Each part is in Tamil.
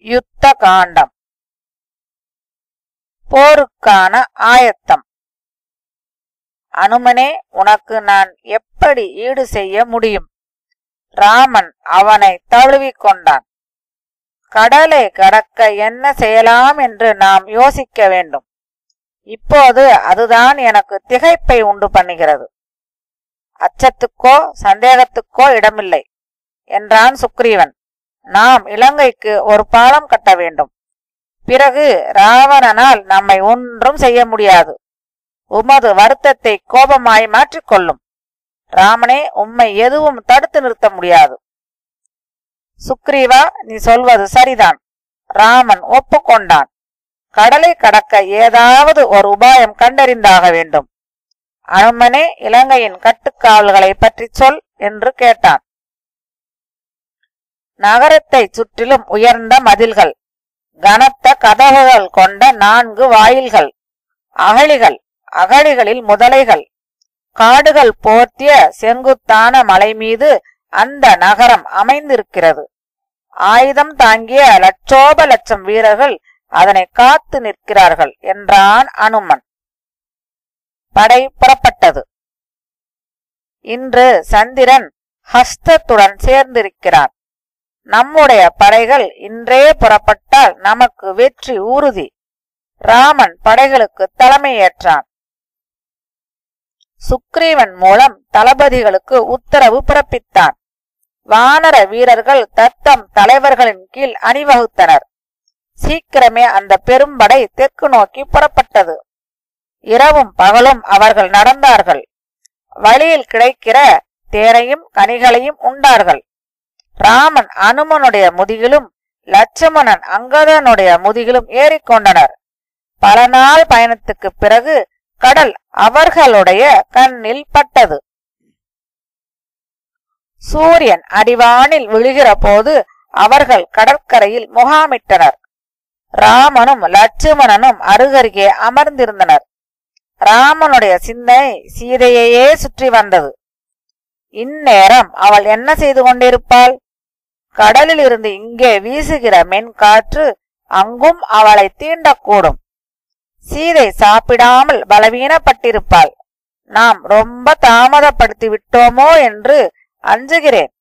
யுத்த காண்டம். போருக்கான ஆயத்தம். அனுமனே, உனக்கு நான் எப்படி ஈடு செய்ய முடியும்? ராமன் அவனை தழுவிக் கொண்டான். கடலை கடக்க என்ன செய்யலாம் என்று நாம் யோசிக்க வேண்டும். இப்போது அதுதான் எனக்கு திகைப்பை உண்டு பண்ணுகிறது. அச்சத்துக்கோ சந்தேகத்துக்கோ இடமில்லை என்றான் சுக்ரீவன். நாம் இலங்கைக்கு ஒரு பாலம் கட்ட வேண்டும். பிறகு ராவணனால் நம்மை ஒன்றும் செய்ய முடியாது. உமது வருத்தத்தை கோபமாய் மாற்றிக்கொள்ளும். ராமனே, உம்மை எதுவும் தடுத்து நிறுத்த முடியாது. சுக்ரீவா, நீ சொல்வது சரிதான். ராமன் ஒப்புக்கொண்டான். கடலை கடக்க ஏதாவது ஒரு உபாயம் கண்டறிந்தாக வேண்டும். அனுமனே, இலங்கையின் கட்டுக்காவல்களை பற்றி சொல் என்று கேட்டான். நகரத்தை சுற்றிலும் உயர்ந்த மதில்கள், கனத்த கதவுகள் கொண்ட 4 வாயில்கள், அகழிகளில் முதலைகள், காடுகள் போர்த்திய செங்குத்தான மலை மீது அந்த நகரம் அமைந்திருக்கிறது. ஆயுதம் தாங்கிய லட்சோப லட்சம் வீரர்கள் அதனை காத்து நிற்கிறார்கள் என்றான் அனுமன். படை புறப்பட்டது. இன்று சந்திரன் ஹஸ்தத்துடன் சேர்ந்திருக்கிறான். நம்முடைய படைகள் இன்றே புறப்பட்டால் நமக்கு வெற்றி உறுதி. ராமன் படைகளுக்கு தலைமையேற்றான். சுக்ரீவன் மூலம் தளபதிகளுக்கு உத்தரவு பிறப்பித்தான். வானர வீரர்கள் தத்தம் தலைவர்களின் கீழ் அணிவகுத்தனர். சீக்கிரமே அந்த பெரும்படை தெற்கு நோக்கி புறப்பட்டது. இரவும் பகலும் அவர்கள் நடந்தார்கள். வழியில் கிடைக்கிற தேரையும் கனிகளையும் உண்டார்கள். ராமன் அனுமனுடைய முதுகிலும் லட்சுமணன் அங்கதனுடைய முதுகிலும் ஏறிக்கொண்டனர். பல நாள் பயணத்துக்கு பிறகு கடல் அவர்களுடைய கண்ணில் பட்டது. சூரியன் அடிவானில் விழுகிற போது அவர்கள் கடற்கரையில் முகாமிட்டனர். ராமனும் லட்சுமணனும் அருகருகே அமர்ந்திருந்தனர். ராமனுடைய சிந்தனை சீதையையே சுற்றி வந்தது. இந்நேரம் அவள் என்ன செய்து கொண்டிருப்பாள்? கடலில் இருந்து இங்கே வீசுகிற மென்காற்று அங்கும் அவளை தீண்டக்கூடும். சீதை சாப்பிடாமல் பலவீனப்பட்டிருப்பாள். நாம் ரொம்ப தாமதப்படுத்தி விட்டோமோ என்று அஞ்சுகிறேன்.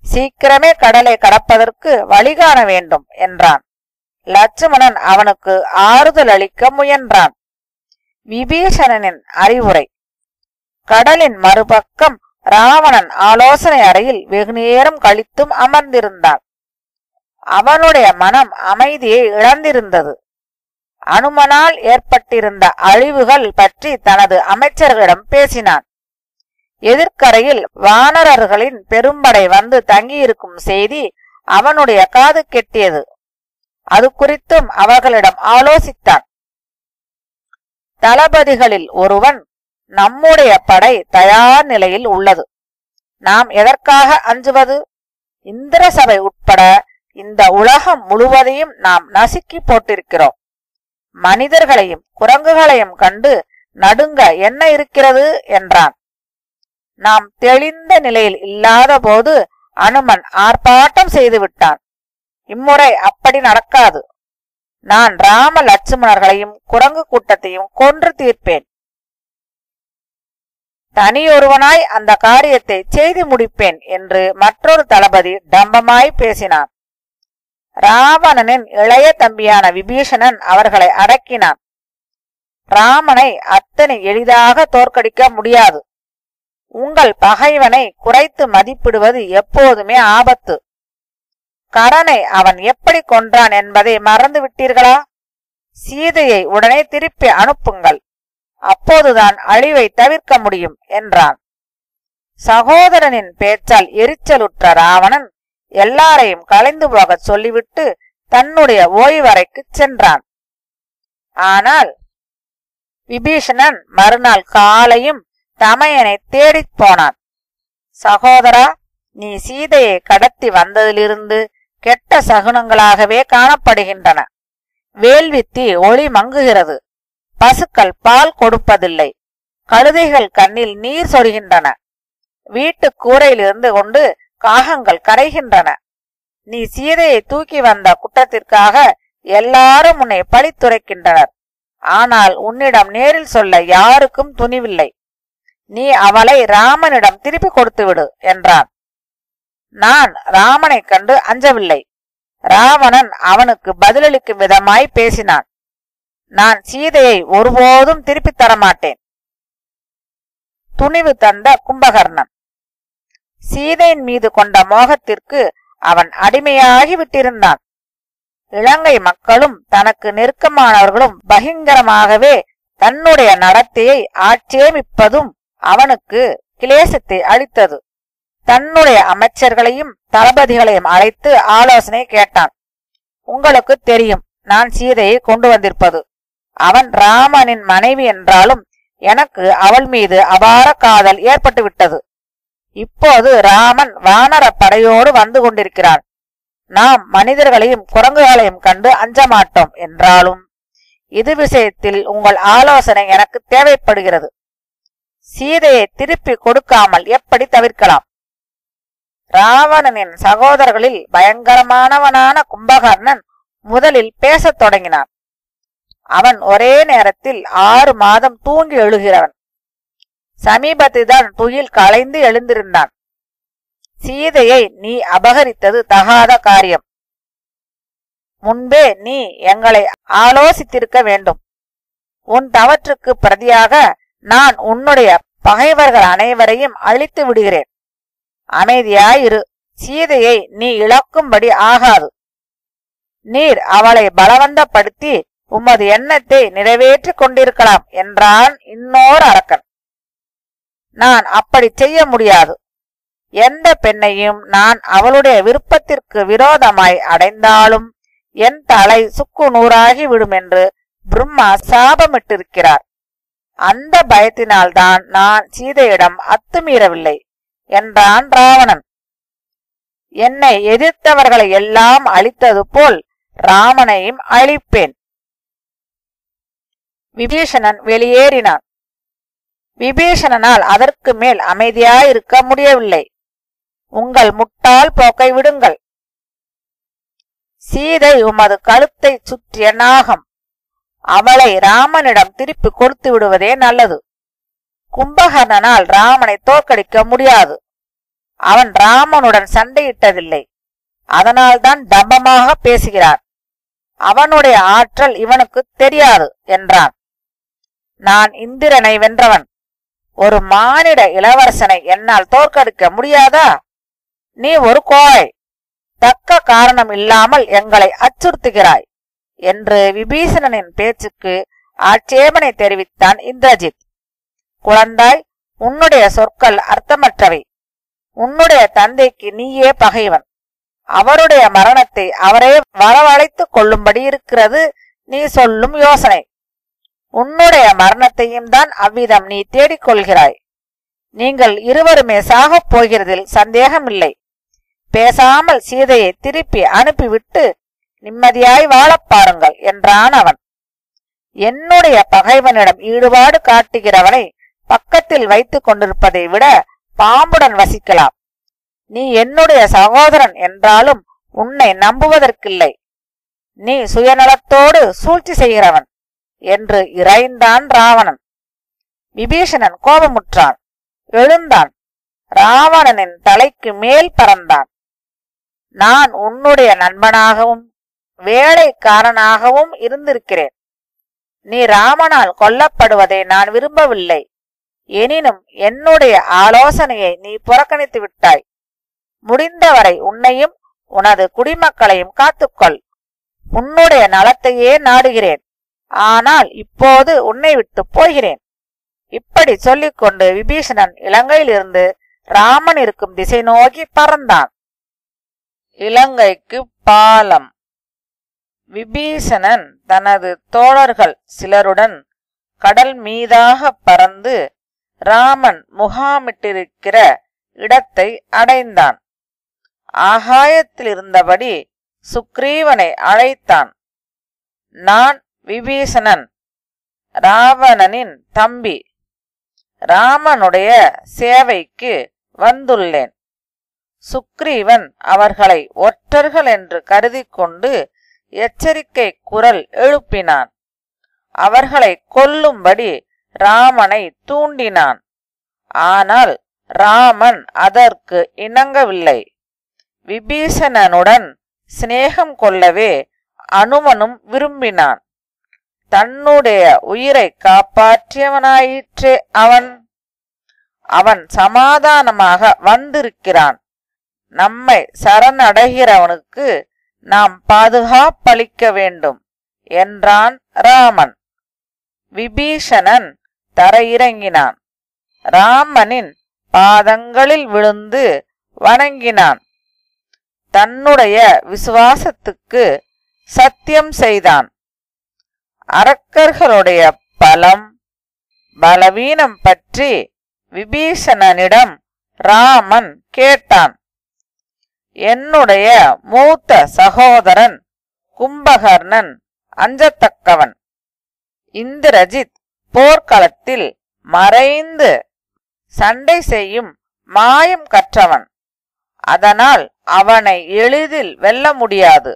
சீக்கிரமே கடலை கடப்பதற்கு வழிகாண வேண்டும் என்றான். லட்சுமணன் அவனுக்கு ஆறுதல் அளிக்க முயன்றான். விபீஷணனின் அறிவுரை. கடலின் மறுபக்கம் ராவணன் ஆலோசனை அறையில் வெகுநேரம் கழித்தும் அமர்ந்திருந்தான். அவனுடைய மனம் அமைதியை இழந்திருந்தது. அனுமனால் ஏற்பட்டிருந்த அழிவுகள் பற்றி தனது அமைச்சர்களிடம் பேசினான். எதிர்க்கரையில் வானரர்களின் பெரும்படை வந்து தங்கியிருக்கும் செய்தி அவனுடைய காது கெட்டியது. அது குறித்தும் அவர்களிடம் ஆலோசித்தான். தளபதிகளில் ஒருவன், நம்முடைய படை தயார் நிலையில் உள்ளது. நாம் எதற்காக அஞ்சுவது? இந்திர சபை உட்பட இந்த உலகம் முழுவதையும் நாம் நசுக்கி போட்டிருக்கிறோம். மனிதர்களையும் குரங்குகளையும் கண்டு நடுங்க என்ன இருக்கிறது என்றான். நாம் தெளிந்த நிலையில் இல்லாத போது அனுமன் ஆர்ப்பாட்டம் செய்து விட்டான். இம்முறை அப்படி நடக்காது. நான் ராம லட்சுமணர்களையும் குரங்கு கூட்டத்தையும் கொன்று தீர்ப்பேன். தனியொருவனாய் அந்த காரியத்தை செய்து முடிப்பேன் என்று மற்றொரு தளபதி டம்பமாய் பேசினான். ராவணனின் இளைய தம்பியான விபீஷணன் அவர்களை அடக்கினான். ராமனை அத்தனை எளிதாக தோற்கடிக்க முடியாது. உங்கள் பகைவனை குறைத்து மதிப்பிடுவது எப்போதுமே ஆபத்து. கரனை அவன் எப்படி கொன்றான் என்பதை மறந்து விட்டீர்களா? சீதையை உடனே திருப்பி அனுப்புங்கள். அப்போதுதான் அழிவை தவிர்க்க முடியும் என்றான். சகோதரனின் பேச்சால் எரிச்சலுற்ற ராவணன் எல்லாரையும் கலைந்து போக சொல்லிவிட்டு தன்னுடைய ஓய்வறைக்கு சென்றான். ஆனால் விபீஷணன் மறுநாள் காலையும் தமையனை தேடிப் போனான். சகோதரா, நீ சீதையை கடத்தி வந்ததிலிருந்து கெட்ட சகுனங்களாகவே காணப்படுகின்றன. வேள்வித்தி ஒளி மங்குகிறது. பசுக்கள் பால் கொடுப்பதில்லை. கழுதைகள் கண்ணில் நீர் சொருகின்றன. வீட்டு கூரையிலிருந்து கொண்டு காகங்கள் கரைகின்றன. நீ சீதையை தூக்கி வந்த குற்றத்திற்காக எல்லாரும் உன்னை பழித்துரைக்கின்றனர். ஆனால் உன்னிடம் நேரில் சொல்ல யாருக்கும் துணிவில்லை. நீ அவளை ராமனிடம் திருப்பி கொடுத்து விடு என்றான். நான் ராமனை கண்டு அஞ்சவில்லை. ராவணன் அவனுக்கு பதிலளிக்கும் விதமாய் பேசினான். நான் சீதையை ஒருபோதும் திருப்பி தரமாட்டேன். துணிவு தந்த கும்பகர்ணன். சீதையின் மீது கொண்ட மோகத்திற்கு அவன் அடிமையாகி விட்டிருந்தான். இலங்கை மக்களும் தனக்கு நெருக்கமானவர்களும் பகிங்கரமாகவே தன்னுடைய நடத்தையை ஆட்சேபிப்பதும் அவனுக்கு கிளேசத்தை அளித்தது. தன்னுடைய அமைச்சர்களையும் தளபதிகளையும் அழைத்து ஆலோசனை கேட்டான். உங்களுக்கு தெரியும் நான் சீதையை கொண்டு வந்திருப்பது. அவன் ராமனின் மனைவி என்றாலும் எனக்கு அவள் மீது அபார காதல் ஏற்பட்டு விட்டது. இப்போது ராமன் வானர படையோடு வந்து கொண்டிருக்கிறான். நாம் மனிதர்களையும் குரங்குகளையும் கண்டு அஞ்ச மாட்டோம் என்றாலும் இது விஷயத்தில் உங்கள் ஆலோசனை எனக்கு தேவைப்படுகிறது. சீதையை திருப்பி கொடுக்காமல் எப்படி தவிர்க்கலாம்? ராவணனின் சகோதரர்களில் பயங்கரமானவனான கும்பகர்ணன் முதலில் பேசத் தொடங்கினான். அவன் ஒரே நேரத்தில் 6 மாதம் தூங்கி எழுகிறவன். சமீபத்தில்தான் துயில் களைந்து எழுந்திருந்தான். சீதையை நீ அபகரித்தது தகாத காரியம். முன்பே நீ எங்களை ஆலோசித்திருக்க வேண்டும். உன் தவற்றுக்கு பிரதியாக நான் உன்னுடைய பகைவர்கள் அனைவரையும் அழித்து விடுகிறேன். அமைதியாயிரு. சீதையை நீ இழக்கும்படி ஆகாது. நீர் அவளை பலவந்தப்படுத்தி உமது எண்ணத்தை நிறைவேற்றி கொண்டிருக்கலாம் என்றான் இன்னொரு அரக்கன். நான் அப்படி செய்ய முடியாது. எந்த பெண்ணையும் நான் அவளுடைய விருப்பத்திற்கு விரோதமாய் அடைந்தாலும் என் தலை சுக்கு நூறாகி விடும் என்று பிரம்மா சாபமிட்டிருக்கிறார். அந்த பயத்தினால்தான் நான் சீதையிடம் அத்துமீறவில்லை என்றான் ராவணன். என்னை எதிர்த்தவர்களை எல்லாம் அழித்தது போல் ராமனையும் அழிப்பேன். விபீஷணன் வெளியேறினான். விபீஷணனால் அதற்கு மேல் அமைதியாயிருக்க முடியவில்லை. உங்கள் முட்டாள் போக்கை விடுங்கள். சீதை உமது கழுத்தை சுற்றிய நாகம். அவளை ராமனிடம் திருப்பி கொடுத்து விடுவதே நல்லது. கும்பகர்ணனால் ராமனை தோற்கடிக்க முடியாது. அவன் ராமனுடன் சண்டையிட்டதில்லை. அதனால்தான் தம்பமாக பேசுகிறான். அவனுடைய ஆற்றல் இவனுக்கு தெரியாது என்றான். நான் இந்திரனை வென்றவன். ஒரு மானிட இளவரசனை என்னால் தோற்கடிக்க முடியாதா? நீ ஒரு கோழை. தக்க காரணம் இல்லாமல் எங்களை அச்சுறுத்துகிறாய் என்று விபீஷணனின் பேச்சுக்கு ஆட்சேபனை தெரிவித்தான் இந்திரஜித். குழந்தாய், உன்னுடைய சொற்கள் அர்த்தமற்றவை. உன்னுடைய தந்தைக்கு நீயே பகைவன். அவருடைய மரணத்தை அவரே வரவழைத்துக் கொள்ளும்படி இருக்கிறது நீ சொல்லும் யோசனை. உன்னுடைய மரணத்தையும் தான் அவ்விதம் நீ தேடிக்கொள்கிறாய். நீங்கள் இருவருமே சாகப் போகிறதில் சந்தேகமில்லை. பேசாமல் சீதையை திருப்பி அனுப்பிவிட்டு நிம்மதியாய் வாழப் பாருங்கள் என்றான் அவன். என்னுடைய பகைவனிடம் ஈடுபாடு காட்டுகிறவனை பக்கத்தில் வைத்துக் கொண்டிருப்பதை விட பாம்புடன் வசிக்கலாம். நீ என்னுடைய சகோதரன் என்றாலும் உன்னை நம்புவதற்கில்லை. நீ சுயநலத்தோடு சூழ்ச்சி செய்கிறவன் என்று இறைந்தான் ராவணன். விபீஷணன் கோபமுற்றான். எழுந்தான். ராவணனின் தலைக்கு மேல் பறந்தான். நான் உன்னுடைய நண்பனாகவும் வேலைக்காரனாகவும் இருந்திருக்கிறேன். நீ ராமனால் கொல்லப்படுவதை நான் விரும்பவில்லை. எனினும் என்னுடைய ஆலோசனையை நீ புறக்கணித்து விட்டாய். முடிந்தவரை உன்னையும் உனது குடிமக்களையும் காத்துக்கொள். உன்னுடைய நலத்தையே நாடுகிறேன். ஆனால் இப்போது உன்னை விட்டு போகிறேன். இப்படி சொல்லிக்கொண்டு விபீஷணன் இலங்கையிலிருந்து ராமன் இருக்கும் திசை நோக்கி பறந்தான். இலங்கைக்கு பாலம். விபீஷணன் தனது தோழர்கள் சிலருடன் கடல் மீதாக பறந்து ராமன் முகாமிட்டிருக்கிற இடத்தை அடைந்தான். ஆகாயத்தில் இருந்தபடி சுக்ரீவனை அழைத்தான். நான் விபீஷணன், ராவணனின் தம்பி. ராமனுடைய சேவைக்கு வந்துள்ளேன். சுக்ரீவன் அவர்களை ஒற்றர்கள் என்று கருதி கொண்டு எச்சரிக்கை குரல் எழுப்பினான். அவர்களை கொல்லும்படி ராமனை தூண்டினான். ஆனால் ராமன் அதற்கு இணங்கவில்லை. விபீஷணனுடன் சிநேகம் கொள்ளவே அனுமனும் விரும்பினான். தன்னுடைய உயிரை காப்பாற்றியவனாயிற்றே அவன் சமாதானமாக வந்திருக்கிறான். நம்மை சரணடைகிறவனுக்கு நாம் பாதுகாப்பளிக்க வேண்டும் என்றான் ராமன். விபீஷணன் தரையிறங்கினான். ராமனின் பாதங்களில் விழுந்து வணங்கினான். தன்னுடைய விசுவாசத்துக்கு சத்தியம் செய்தான். அரக்கர்களுடைய பலம் பலவீனம் பற்றி விபீஷணனிடம் ராமன் கேட்டான். என்னுடைய மூத்த சகோதரன் கும்பகர்ணன் அஞ்சத்தக்கவன். இந்திரஜித் போர்க்களத்தில் மறைந்து சண்டை செய்யும் மாயம் கற்றவன். அதனால் அவனை எளிதில் வெல்ல முடியாது.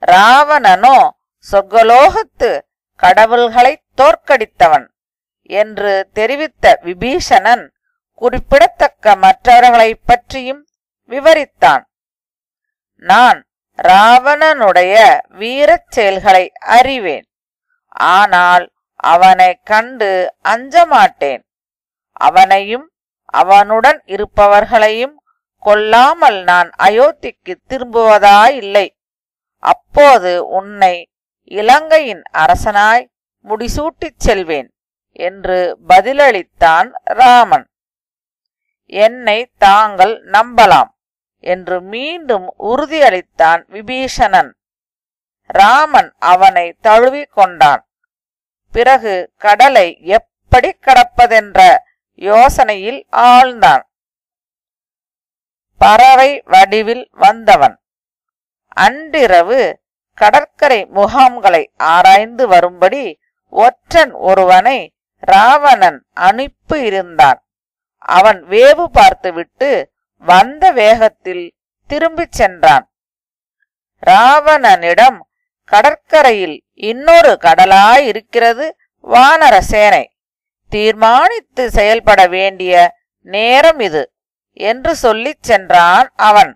ராவணனோ சொர்க்கலோகத்து கடவுள்களை தோற்கடித்தவன் என்று தெரிவித்த விபீஷணன் குறிப்பிடத்தக்க மற்றவர்களை பற்றியும் விவரித்தான். நான் ராவணனுடைய வீரச் செயல்களை அறிவேன். ஆனால் அவனை கண்டு அஞ்சமாட்டேன். அவனையும் அவனுடன் இருப்பவர்களையும் கொல்லாமல் நான் அயோத்திக்கு திரும்புவதாயில்லை. அப்போது உன்னை இலங்கையின் அரசனாய் முடிசூட்டிச் செல்வேன் என்று பதிலளித்தான் ராமன். என்னை தாங்கள் நம்பலாம் என்று மீண்டும் உறுதியளித்தான் விபீஷணன். ராமன் அவனை தழுவிக் கொண்டான். பிறகு கடலை எப்படி கடப்பதென்ற யோசனையில் ஆழ்ந்தான். பறவை வடிவில் வந்தவன் அன்றிரவு கடற்கரை முகாம்களை ஆராய்ந்து வரும்படி ஒற்றன் ஒருவனை ராவணன் அனுப்பி இருந்தான். அவன் வேவு பார்த்துவிட்டு வந்த வேகத்தில் திரும்பிச் சென்றான். ராவணனிடம் கடற்கரையில் இன்னொரு கடலாய் இருக்கிறது வானர சேனை. தீர்மானித்து செயல்பட வேண்டிய நேரம் இது என்று சொல்லிச் சென்றான் அவன்.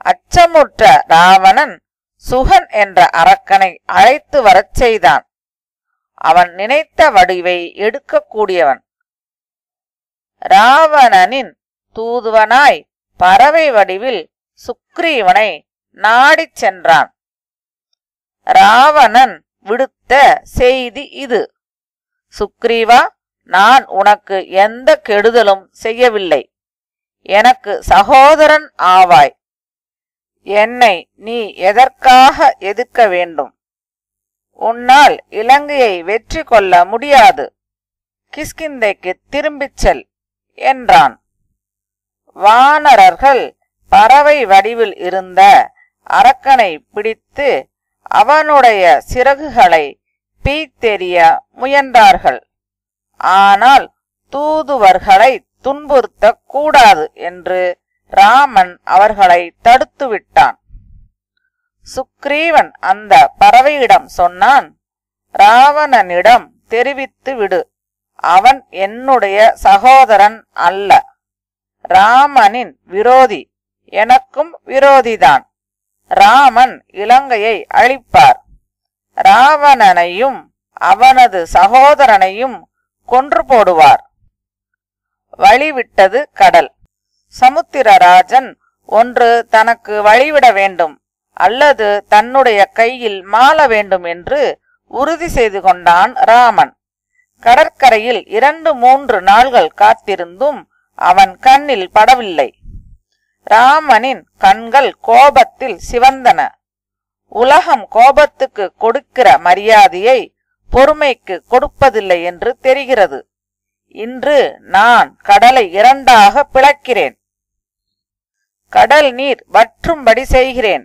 அச்சமுற்ற ராவணன் சுகன் என்ற அரக்கனை அழைத்து வரச் செய்தான். அவன் நினைத்த வடிவை எடுக்கக்கூடியவன். ராவணனின் தூதுவனாய் பறவை வடிவில் சுக்ரீவனை நாடிச் சென்றான். ராவணன் விடுத்த செய்தி இது: சுக்ரீவா, நான் உனக்கு எந்த கெடுதலும் செய்யவில்லை. எனக்கு சகோதரன் ஆவாய். என்னை நீ எதற்காக எதிர்க்க வேண்டும்? உன்னால் இலங்கையை வெற்றி கொள்ள முடியாது. கிஷ்கிந்தைக்கு திரும்பிச் செல் என்றான். வானரர்கள் பறவை வடிவில் இருந்த அரக்கனை பிடித்து அவனுடைய சிறகுகளை பீத்தெறிய முயன்றார்கள். ஆனால் தூதுவர்களை துன்புறுத்தக் கூடாது என்று ராமன் அவர்களை தடுத்து விட்டான். சுக்ரீவன் அந்த பறவையிடம் சொன்னான், ராவணனிடம் தெரிவித்து விடு, அவன் என்னுடைய சகோதரன் அல்ல. ராமனின் விரோதி, எனக்கும் விரோதிதான். ராமன் இலங்கையை அழிப்பார். ராவணனையும் அவனது சகோதரனையும் கொன்று போடுவார். வழிவிட்டது கடல். சமுத்திரராஜன் ஒன்று தனக்கு வழிவிட வேண்டும் அல்லது தன்னுடைய கையில் மாள வேண்டும் என்று உறுதி செய்து கொண்டான் ராமன். கடற்கரையில் 2-3 நாள்கள் காத்திருந்தும் அவன் கண்ணில் படவில்லை. ராமனின் கண்கள் கோபத்தில் சிவந்தன. உலகம் கோபத்துக்கு கொடுக்கிற மரியாதையை பொறுமைக்கு கொடுப்பதில்லை என்று தெரிகிறது. இன்று நான் கடலை 2ஆக பிளக்கிறேன். கடல் நீர் வற்றும்படி செய்கிறேன்.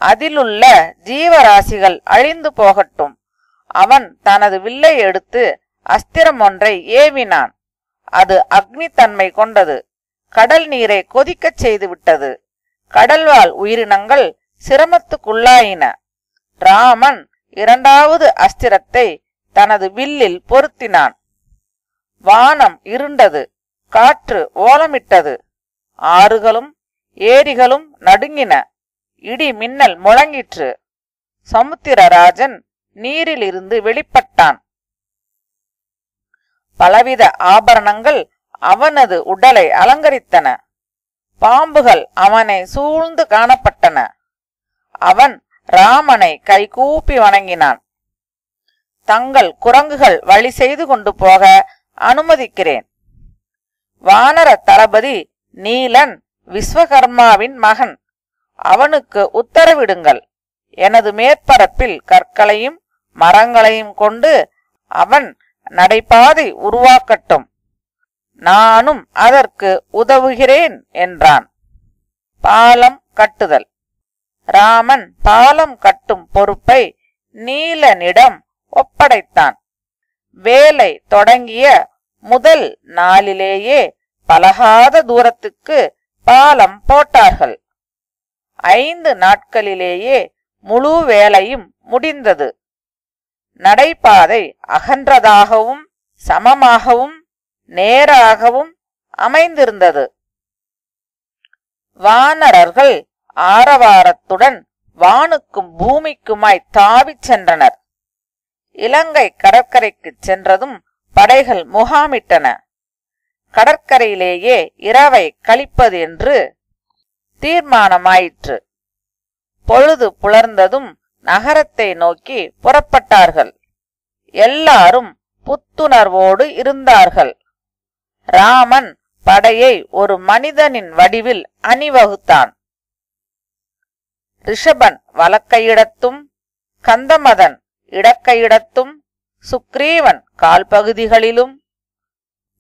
அதிலுள்ள ஜீவராசிகள் அழிந்து போகட்டும். அவன் தனது வில்லை எடுத்து அஸ்திரம் ஒன்றை ஏவினான். அது அக்னி தன்மை கொண்டது. கடல் நீரை கொதிக்கச் செய்துவிட்டது. கடல்வாழ் உயிரினங்கள் சிரமத்துக்குள்ளாயின. ராமன் இரண்டாவது அஸ்திரத்தை தனது வில்லில் பொருத்தினான். வானம் இருண்டது, காற்று ஓலமிட்டது, ஆறுகளும் ஏரிகளும் நடுங்கின, இடி மின்னல் முழங்கிற்று. சமுத்திரராஜன் நீரிலிருந்து வெளிப்பட்டான். பலவித ஆபரணங்கள் அவனது உடலை அலங்கரித்தன. பாம்புகள் அவனை சூழ்ந்து காணப்பட்டன. அவன் ராமனை கைகூப்பி வணங்கினான். தங்கள் குரங்குகள் வழி செய்து கொண்டு போக அனுமதிக்கிறேன். வானர தளபதி நீலன் விஸ்வகர்மாவின் மகன். அவனுக்கு உத்தரவிடுங்கள். எனது மேற்பரப்பில் கற்களையும் மரங்களையும் கொண்டு அவன் நடைபாதை உருவாக்கட்டும். நானும் அதற்கு உதவுகிறேன் என்றான். பாலம் கட்டுதல். ராமன் பாலம் கட்டும் பொறுப்பை நீலனிடம் ஒப்படைத்தான். வேலை தொடங்கிய முதல் நாளிலேயே பலகாத தூரத்துக்கு பாலம் போட்டார்கள். 5 நாட்களிலேயே முழு வேலையும் முடிந்தது. நடைபாதை அகன்றதாகவும் சமமாகவும் நேராகவும் அமைந்திருந்தது. வானரர்கள் ஆரவாரத்துடன் வானுக்கும் பூமிக்குமாய் தாவிச் சென்றனர். இலங்கை கடற்கரைக்கு சென்றதும் படைகள் முகாமிட்டன. கடற்கரையிலேயே இரவை கழிப்பது என்று தீர்மானமாயிற்று. பொழுது புலர்ந்ததும் நகரத்தை நோக்கி புறப்பட்டார்கள். எல்லாரும் புத்துணர்வோடு இருந்தார்கள். ராமன் படையை ஒரு மனிதனின் வடிவில் அணிவகுத்தான். ரிஷபன் வலக்கையிடத்தும், கந்தமதன் இடக்கையிடத்தும், சுக்ரீவன் கால்பகுதிகளிலும்,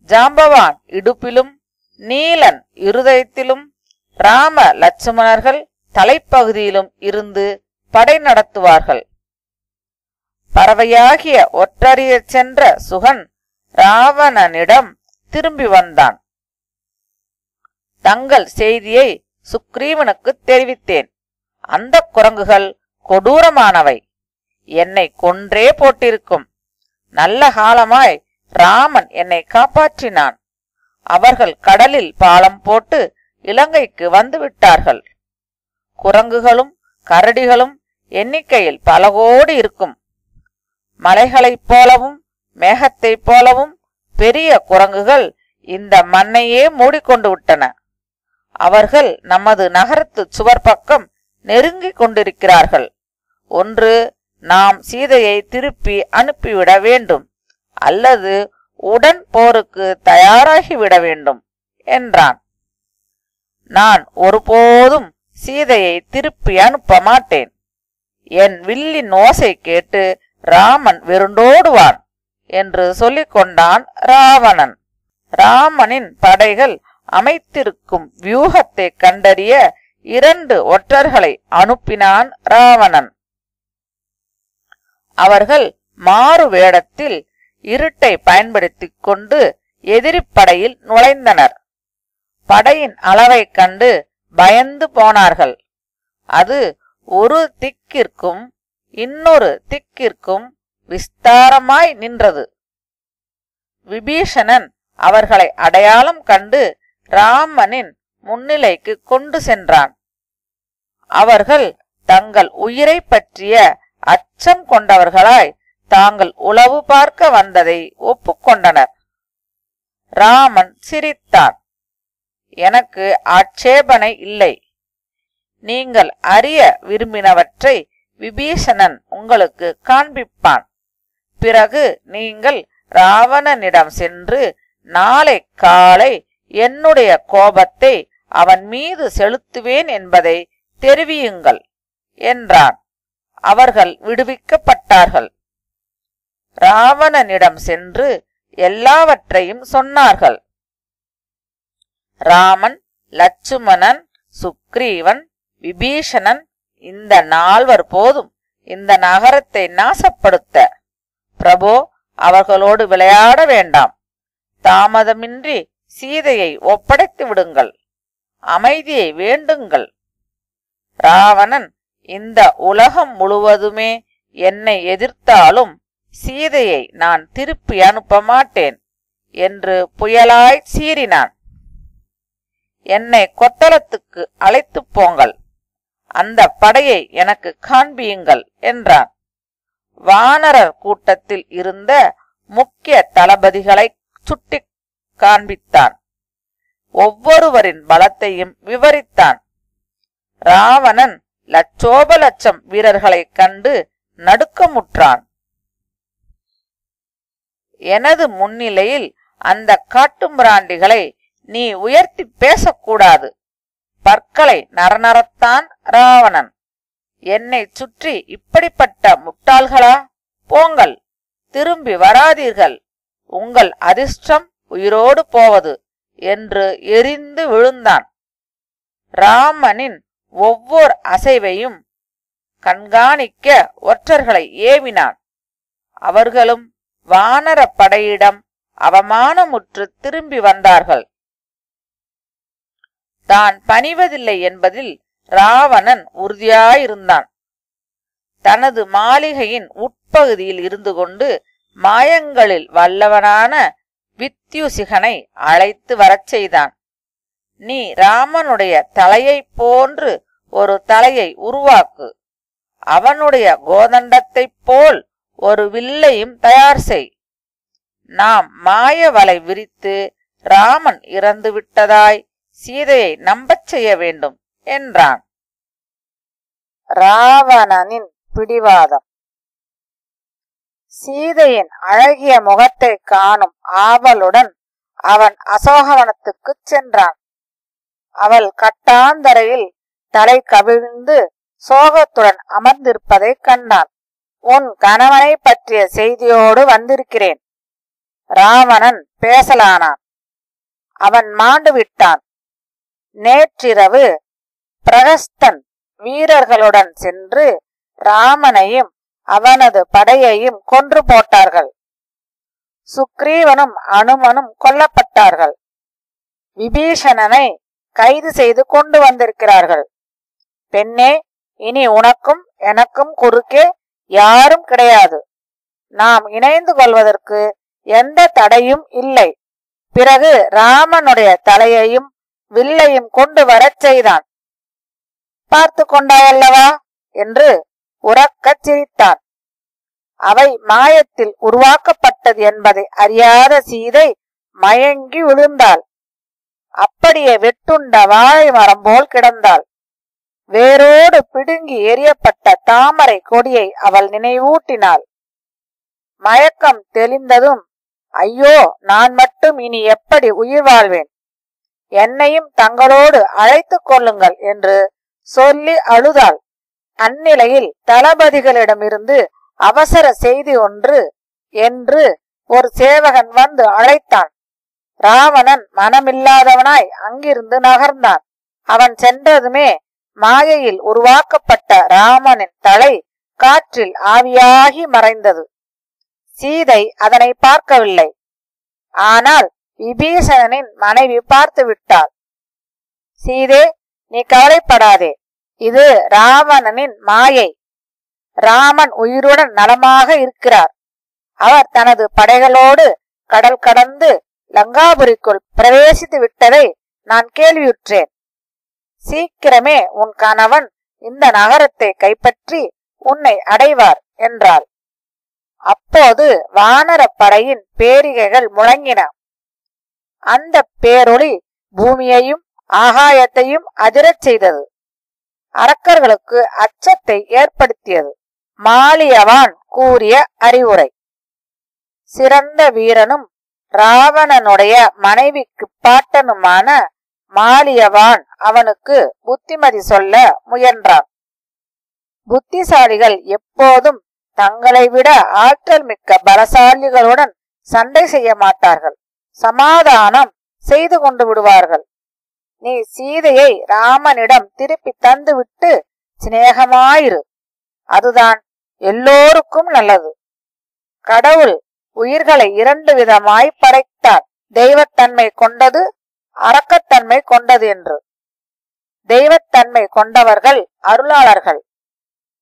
ஜாம்பவான் இடுப்பிலும், நீலன் இருதயத்திலும், ராம லட்சுமணர்கள் தலைப்பகுதியிலும் இருந்து படை நடத்துவார்கள். பறவையாகிய ஒற்றறியச் சென்ற சுகன் ராவணனிடம் திரும்பி வந்தான். தங்கள் செய்தியை சுக்ரீவனுக்கு தெரிவித்தேன். அந்த குரங்குகள் கொடூரமானவை. என்னை கொன்றே போட்டிருக்கும். நல்ல காலமாய் ராமன் என்னை காப்பாற்றினான். அவர்கள் கடலில் பாலம் போட்டு இலங்கைக்கு வந்து விட்டார்கள். குரங்குகளும் கரடிகளும் எண்ணிக்கையில் பல கோடி இருக்கும். மலைகளைப் போலவும் மேகத்தைப் போலவும் பெரிய குரங்குகள் இந்த மண்ணையே மூடிக்கொண்டு விட்டன. அவர்கள் நமது நகரத்து சுவர் பக்கம் நெருங்கிக் கொண்டிருக்கிறார்கள். ஒன்று நாம் சீதையை திருப்பி அனுப்பிவிட வேண்டும், அல்லது உடன் போருக்கு தயாராகிவிட வேண்டும் என்றான். நான் ஒருபோதும் சீதையை திருப்பி அனுப்ப மாட்டேன். என் வில்லின் ஓசை கேட்டு ராமன் விருண்டோடுவான் என்று சொல்லிக் கொண்டான் ராவணன். ராமனின் படைகள் அமைத்திருக்கும் வியூகத்தை கண்டறிய 2 ஒற்றர்களை அனுப்பினான் ராவணன். அவர்கள் மாறு வேடத்தில் இருட்டை பயன்படுத்திக் கொண்டு எதிரிப்படையில் நுழைந்தனர். படையின் அளவை கண்டு பயந்து போனார்கள். அது ஒரு திக்கிற்கும் இன்னொரு திக்கிற்கும் விஸ்தாரமாய் நின்றது. விபீஷணன் அவர்களை அடையாளம் கண்டு ராமனின் முன்னிலைக்கு கொண்டு சென்றான். அவர்கள் தங்கள் உயிரை பற்றிய அச்சம் கொண்டவர்களாய் தாங்கள் உளவு பார்க்க வந்ததை ஒப்புக்கொண்டனர். ராமன் சிரித்தான். எனக்கு ஆட்சேபனை இல்லை. நீங்கள் அறிய விரும்பினவற்றை விபீஷணன் உங்களுக்கு காண்பிப்பான். பிறகு நீங்கள் ராவணனிடம் சென்று நாளை காலை என்னுடைய கோபத்தை அவன் மீது செலுத்துவேன் என்பதை தெரிவியுங்கள் என்றான். அவர்கள் விடுவிக்கப்பட்டார்கள். ராவணனிடம் சென்று எல்லாவற்றையும் சொன்னார்கள். ராமன், லட்சுமணன், சுக்ரீவன், விபீஷணன் இந்த 4 போதும் இந்த நகரத்தை நாசப்படுத்த. பிரபோ, அவர்களோடு விளையாட வேண்டாம். தாமதமின்றி சீதையை ஒப்படைத்து விடுங்கள், அமைதியை வேண்டுங்கள். ராவணன் இந்த உலகம் முழுவதுமே என்னை எதிர்த்தாலும் சீதையை நான் திருப்பி அனுப்ப மாட்டேன் என்று புயலாய் சீறினான். என்னை கொத்தளத்துக்கு அழைத்து போங்கள், அந்த படையை எனக்கு காண்பியுங்கள் என்றான். வானரர் கூட்டத்தில் இருந்த முக்கிய தளபதிகளை சுட்டி காண்பித்தான். ஒவ்வொருவரின் பலத்தையும் விவரித்தான். ராவணன் லட்சோப லட்சம் வீரர்களை கண்டு நடுக்கமுற்றான். எனது முன்னிலையில் அந்த காட்டுமிராண்டிகளை நீ உயர்த்தி பேசக்கூடாது. பற்களை நரநரத்தான் ராவணன். என்னை சுற்றி இப்படிப்பட்ட முட்டாள்களா? போங்கள், திரும்பி வராதீர்கள். உங்கள் அதிர்ஷ்டம் உயிரோடு போவது என்று எரிந்து விழுந்தான். ராமனின் ஒவ்வொரு அசைவையும் கண்காணிக்க ஒற்றர்களை ஏவினான். அவர்களும் வானர படையிடம் அவமானமுற்று திரும்பி வந்தார்கள். தான் பணிவதில்லை என்பதில் ராவணன் உறுதியாயிருந்தான். தனது மாளிகையின் உட்பகுதியில் இருந்து கொண்டு மாயங்களில் வல்லவனான வித்யுசிகனை அழைத்து வரச் செய்தான். நீ ராமனுடைய தலையை போன்று ஒரு தலையை உருவாக்கு. அவனுடைய கோதண்டத்தைப் போல் ஒரு வில்லையும் தயார் செய். நாம் மாய வலை விரித்து ராமன் இறந்து விட்டதாய் சீதையை நம்பச் செய்ய வேண்டும் என்றான். ராவணனின் பிடிவாதம். சீதையின் அழகிய முகத்தை காணும் ஆவலுடன் அவன் அசோகவனத்துக்கு சென்றான். அவள் கட்டாந்தரையில் தலை கவிழ்ந்து சோகத்துடன் அமர்ந்திருப்பதை கண்டான். உன் கணவனை பற்றிய செய்தியோடு வந்திருக்கிறேன். ராவணன் பேசலானான். அவன் மாண்டு விட்டான். நேற்றிரவு பிரகஸ்தன் வீரர்களுடன் சென்று ராமனையும் அவனது படையையும் கொன்று போட்டார்கள். சுக்ரீவனும் அனுமனும் கொல்லப்பட்டார்கள். விபீஷணனை கைது செய்து கொண்டு வந்திருக்கிறார்கள். பெண்ணே, இனி உனக்கும் எனக்கும் குறுக்கே யாரும் கிடையாது. நாம் இணைந்து கொள்வதற்கு எந்த தடையும் இல்லை. பிறகு ராமனுடைய தலையையும் வில்லையும் கொண்டு வரச் செய்தான். பார்த்து கொண்டாயல்லவா என்று உரக்கச் சிரித்தான். அவை மாயத்தில் உருவாக்கப்பட்டது என்பதை அறியாத சீதை மயங்கி விழுந்தாள். அப்படியே வெட்டுண்ட வாழை மரம் போல் கிடந்தாள். வேரோடு பிடுங்கி எரியப்பட்ட தாமரை கொடியை அவள் நினைவூட்டினாள். மயக்கம் தெளிந்ததும், ஐயோ, நான் மட்டும் இனி எப்படி உயிர் வாழ்வேன்? என்னையும் தங்களோடு அழைத்து கொள்ளுங்கள் என்று சொல்லி அழுதாள். அந்நிலையில் தளபதிகளிடமிருந்து அவசர செய்தி ஒன்று என்று ஒரு சேவகன் வந்து அழைத்தான். ராவணன் மனமில்லாதவனாய் அங்கிருந்து நகர்ந்தான். அவன் சென்றதுமே மாயையில் உருவாக்கப்பட்ட ராமனின் தலை காற்றில் ஆவியாகி மறைந்தது. சீதை அதனை பார்க்கவில்லை. ஆனால் விபீஷணனின் மனைவி பார்த்து விட்டாள். சீதே, நீ கவலைப்படாதே, இது ராவணனின் மாயை. ராமன் உயிருடன் நலமாக இருக்கிறார். அவர் தனது படைகளோடு கடல் கடந்து லங்காபுரிக்குள் பிரவேசித்து விட்டதை நான் கேள்வியுற்றேன். சீக்கிரமே உன் கணவன் இந்த நகரத்தை கைப்பற்றி உன்னை அடைவார் என்றாள். அப்போது வானர படையின் பேரிகைகள் முழங்கின. அந்த பேரொளி பூமியையும் ஆகாயத்தையும் அதிரச் செய்தது. அரக்கர்களுக்கு அச்சத்தை ஏற்படுத்தியது. மாலியவான் கூறிய அறிவுரை. சிறந்த வீரனும் ராவணனுடைய மனைவிக்கு பாட்டனுமான மாலியவான் அவனுக்கு புத்திமதி சொல்ல முயன்றான். புத்திசாலிகள் எப்போதும் தங்களை விட ஆற்றல் மிக்க பலசாலிகளுடன் சண்டை செய்ய மாட்டார்கள். சமாதானம் செய்து கொண்டு விடுவார்கள். நீ சீதையை ராமனிடம் திருப்பி தந்துவிட்டு சிநேகமாயிரு. அதுதான் எல்லோருக்கும் நல்லது. கடவுள் உயிர்களை இரண்டு விதமாய் படைத்தார். தெய்வத்தன்மை கொண்டது அரக்கத்தன்மை கொண்டது என்று. தெய்வத்தன்மை கொண்டவர்கள் அருளாளர்கள்,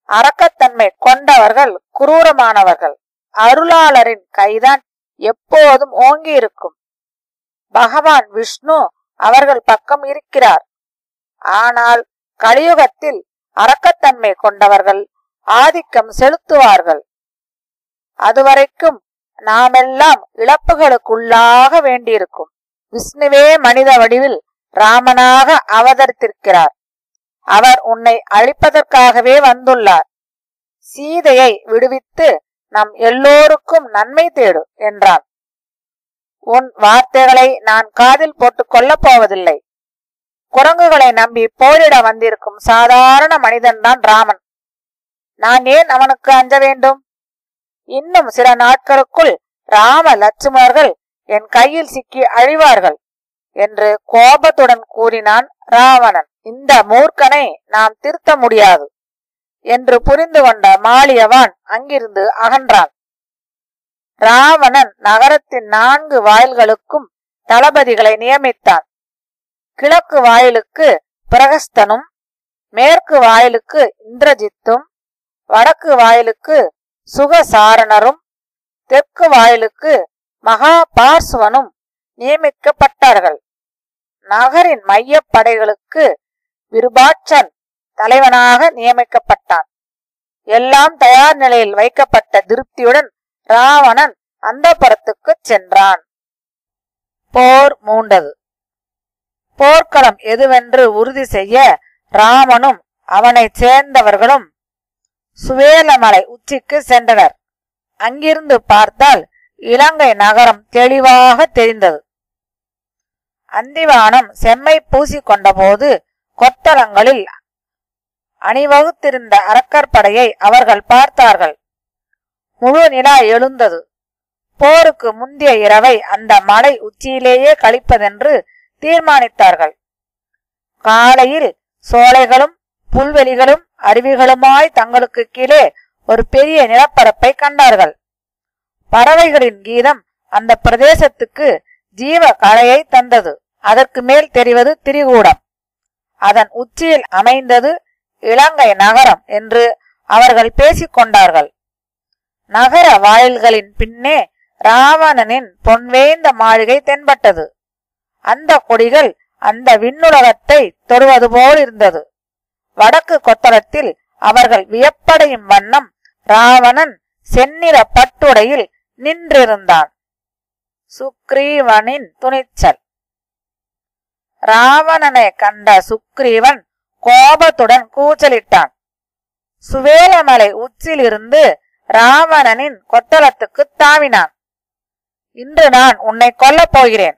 அரக்கத்தன்மை கொண்டவர்கள் குரூரமானவர்கள். அருளாளரின் கைதான் எப்போதும் ஓங்கி இருக்கும். பகவான் விஷ்ணு அவர்கள் பக்கம் இருக்கிறார். ஆனால் கலியுகத்தில் அரக்கத்தன்மை கொண்டவர்கள் ஆதிக்கம் செலுத்துவார்கள். அதுவரைக்கும் நாமெல்லாம் இழப்புகளுக்குள்ளாக வேண்டியிருக்கும். விஷ்ணுவே மனித வடிவில் ராமனாக அவதரித்திருக்கிறார். அவர் உன்னை அழிப்பதற்காகவே வந்துள்ளார். சீதையை விடுவித்து நம் எல்லோருக்கும் நன்மை தேடு என்றான். உன் வார்த்தைகளை நான் காதில் போட்டுக் கொள்ளப் போவதில்லை. குரங்குகளை நம்பி போரிட வந்திருக்கும் சாதாரண மனிதன்தான் ராமன். நான் ஏன் அவனுக்கு அஞ்ச வேண்டும்? இன்னும் சில நாட்களுக்குள் ராம லட்சுமணர்கள் என் கையில் சிக்கி அழிவார்கள் என்று கோபத்துடன் கூறினான் ராவணன். இந்த மூர்க்கனை நாம் திருத்த முடியாது என்று புரிந்து கொண்ட மாலியவான் அங்கிருந்து அகன்றான். ராவணன் நகரத்தின் 4 வாயில்களுக்கும் தளபதிகளை நியமித்தான். கிழக்கு வாயிலுக்கு பிரகஸ்தனும், மேற்கு வாயிலுக்கு இந்திரஜித்தும், வடக்கு வாயிலுக்கு சுகசாரணரும், தெற்கு வாயிலுக்கு மகாபார்சுவனும் நியமிக்கப்பட்டார்கள். நகரின் மையப்படைகளுக்கு விருபாட்சன் தலைவனாக நியமிக்கப்பட்டான். எல்லாம் தயார் நிலையில் வைக்கப்பட்ட திருப்தியுடன் ராவணன் அந்தப்புரத்துக்கு சென்றான். போர் மூண்டது. போர்க்களம் எதுவென்று உறுதி செய்ய ராமனும் அவனை சேர்ந்தவர்களும் சுவேலமலை உச்சிக்கு சென்றனர். அங்கிருந்து பார்த்தால் இலங்கை நகரம் தெளிவாக தெரிந்தது. அந்திவானம் செம்மை பூசிக்கொண்ட போது கொத்தளங்களில் அணிவகுத்திருந்த அரக்கற்படையை அவர்கள் பார்த்தார்கள். முழு நிலா எழுந்தது. போருக்கு முந்திய இரவை அந்த மலை உச்சியிலேயே கழிப்பதென்று தீர்மானித்தார்கள். காலையில் சோலைகளும் புல்வெளிகளும் அருவிகளுமாய் தங்களுக்கு கீழே ஒரு பெரிய நிலப்பரப்பை கண்டார்கள். பறவைகளின் கீதம் அந்த பிரதேசத்துக்கு ஜீவ கலையை தந்தது. அதற்கு மேல் தெரிவது திரிகூடம். அதன் உச்சியில் அமைந்தது இலங்கை நகரம் என்று அவர்கள் பேசிக்கொண்டார்கள். நகர வாயில்களின் பின்னே ராவணனின் பொன்வேந்த மாளிகை தென்பட்டது. அந்த கொடிகள் அந்த விண்ணுலகத்தை தொடுவது போல் இருந்தது. வடக்கு கொத்தளத்தில் அவர்கள் வியப்படையும் வண்ணம் ராவணன் செந்நிற பட்டுடையில் நின்றிருந்தான். சுக்ரீவனின் துணிச்சல். ராவணனை கண்ட சுக்ரீவன் கோபத்துடன் கூச்சலிட்டான். சுவேலமலை உச்சியிலிருந்து ராவணனின் கொத்தளத்துக்கு தாவினான். இன்று நான் உன்னை கொல்லப் போகிறேன்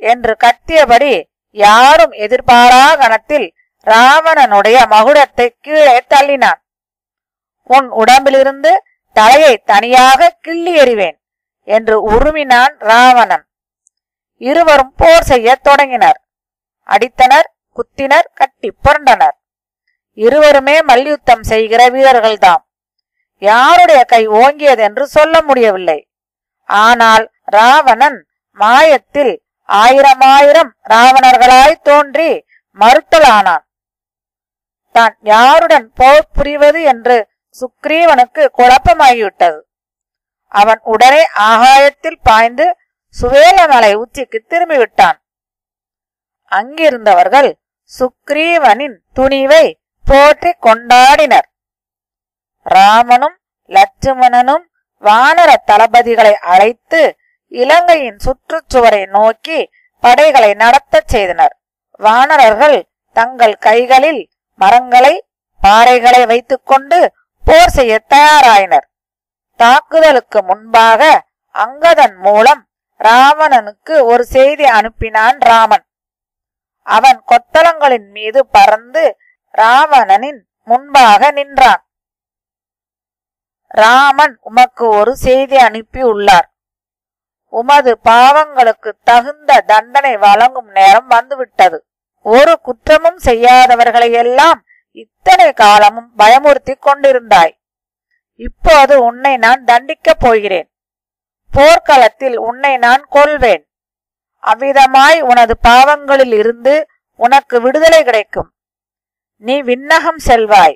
என்று கத்தியபடி யாரும் எதிர்பாரா கணத்தில் ராவணனுடைய மகுடத்தை கீழே தள்ளினான். உன் உடம்பிலிருந்து தலையை தனியாக கிள்ளி எறிவேன் என்று உருமினான் ராவணன். இருவரும் போர் செய்ய தொடங்கினர். அடித்தனர், குத்தினர், கட்டி புரண்டனர். இருவருமே மல்யுத்தம் செய்கிற வீரர்கள்தாம். யாருடைய கை ஓங்கியது என்று சொல்ல முடியவில்லை. ஆனால் ராவணன் மாயத்தில் 1000 ராவணர்களாய் தோன்றி மறுத்தலானான். தான் யாருடன் போர் புரிவது என்று சுக்ரீவனுக்கு குழப்பமாகிவிட்டது. அவன் உடனே ஆகாயத்தில் பாய்ந்து சுவேலமலை உச்சிக்கு திரும்பிவிட்டான். அங்கிருந்தவர்கள் சுக்ரீவனின் துணிவை போற்றி கொண்டாடினர். ராமனும் லட்சுமணனும் வானர தளபதிகளை அழைத்து இலங்கையின் சுற்றுச்சுவரை நோக்கி படைகளை நடத்தச் செய்தனர். வானரர்கள் தங்கள் கைகளில் மரங்களை பாறைகளை வைத்துக்கொண்டு போர் செய்ய தயாராயினர். தாக்குதலுக்கு முன்பாக அங்கதன் மூலம் ராவணனுக்கு ஒரு செய்தி அனுப்பினான் ராமன். அவன் கொத்தளங்களின் மீது பறந்து ராவணனின் முன்பாக நின்றான். ராமன் உமக்கு ஒரு செய்தி அனுப்பி உள்ளார். உமது பாவங்களுக்கு தகுந்த தண்டனை வழங்கும் நேரம் வந்துவிட்டது. ஒரு குற்றமும் செய்யாதவர்களை எல்லாம் இத்தனை காலமும் பயமுறுத்தி கொண்டிருந்தாய். இப்போது உன்னை நான் தண்டிக்கப் போகிறேன். போர்க்களத்தில் உன்னை நான் கொல்வேன். அவ்விதமாய் உனது பாவங்களில் இருந்து உனக்கு விடுதலை கிடைக்கும். நீ விண்ணகம் செல்வாய்,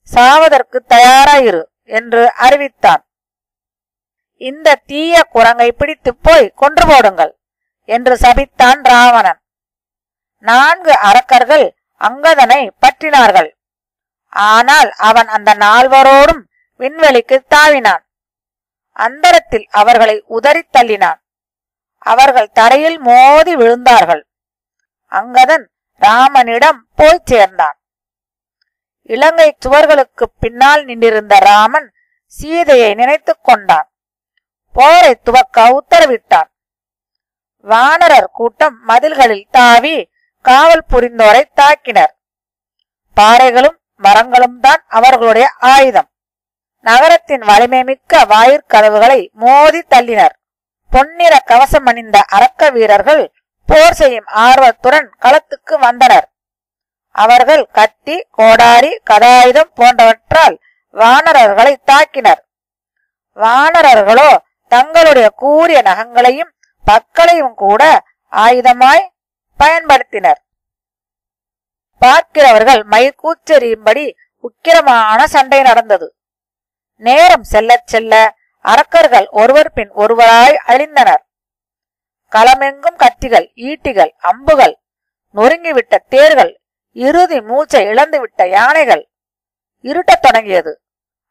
சாவதற்கு தயாராயிரு என்று அறிவித்தான். இந்த தீய குரங்கை பிடித்து போய் கொன்று போடுங்கள் என்று சபித்தான் ராவணன். 4 அரக்கர்கள் அங்கதனை பற்றினார்கள். ஆனால் அவன் அந்த 4வரோடும் விண்வெளிக்கு தாவினான். அந்தரத்தில் அவர்களை உதறி தள்ளினான். அவர்கள் தரையில் மோதி விழுந்தார்கள். அங்கதன் ராமனிடம் போய் சேர்ந்தான். இலங்கை சுவர்களுக்கு பின்னால் நின்றிருந்த ராமன் சீதையை நினைத்துக் கொண்டான். போரை துவக்க உத்தரவிட்டான். வானரர் கூட்டம் மதில்களில் தாவி காவல் புரிந்தோரை தாக்கினர். பாறைகளும் மரங்களும் தான் அவர்களுடைய ஆயுதம். நகரத்தின் வலிமை மிக்க வாயிற்கதவுகளை மோதி தள்ளினர். பொன்னிற கவசம் அணிந்த அரக்க வீரர்கள் போர் செய்யும் ஆர்வத்துடன் களத்துக்கு வந்தனர். அவர்கள் கத்தி, கோடாரி, கதாயுதம் போன்றவற்றால் வானரர்களை தாக்கினர். வானரர்களோ தங்களுடைய கூரிய நகங்களையும் பற்களையும் கூட ஆயுதமாய் பயன்படுத்தினர். பார்க்கிறவர்கள் மயிர்கூச்செறியும்படி உக்கிரமான சண்டை நடந்தது. நேரம் செல்ல செல்ல அரக்கர்கள் ஒருவர் பின் ஒருவராய் அழிந்தனர். களமெங்கும் கத்திகள், ஈட்டிகள், அம்புகள், நொறுங்கிவிட்ட தேர்கள், இறுதி மூச்சை இழந்துவிட்ட யானைகள். இருட்டத் தொடங்கியது.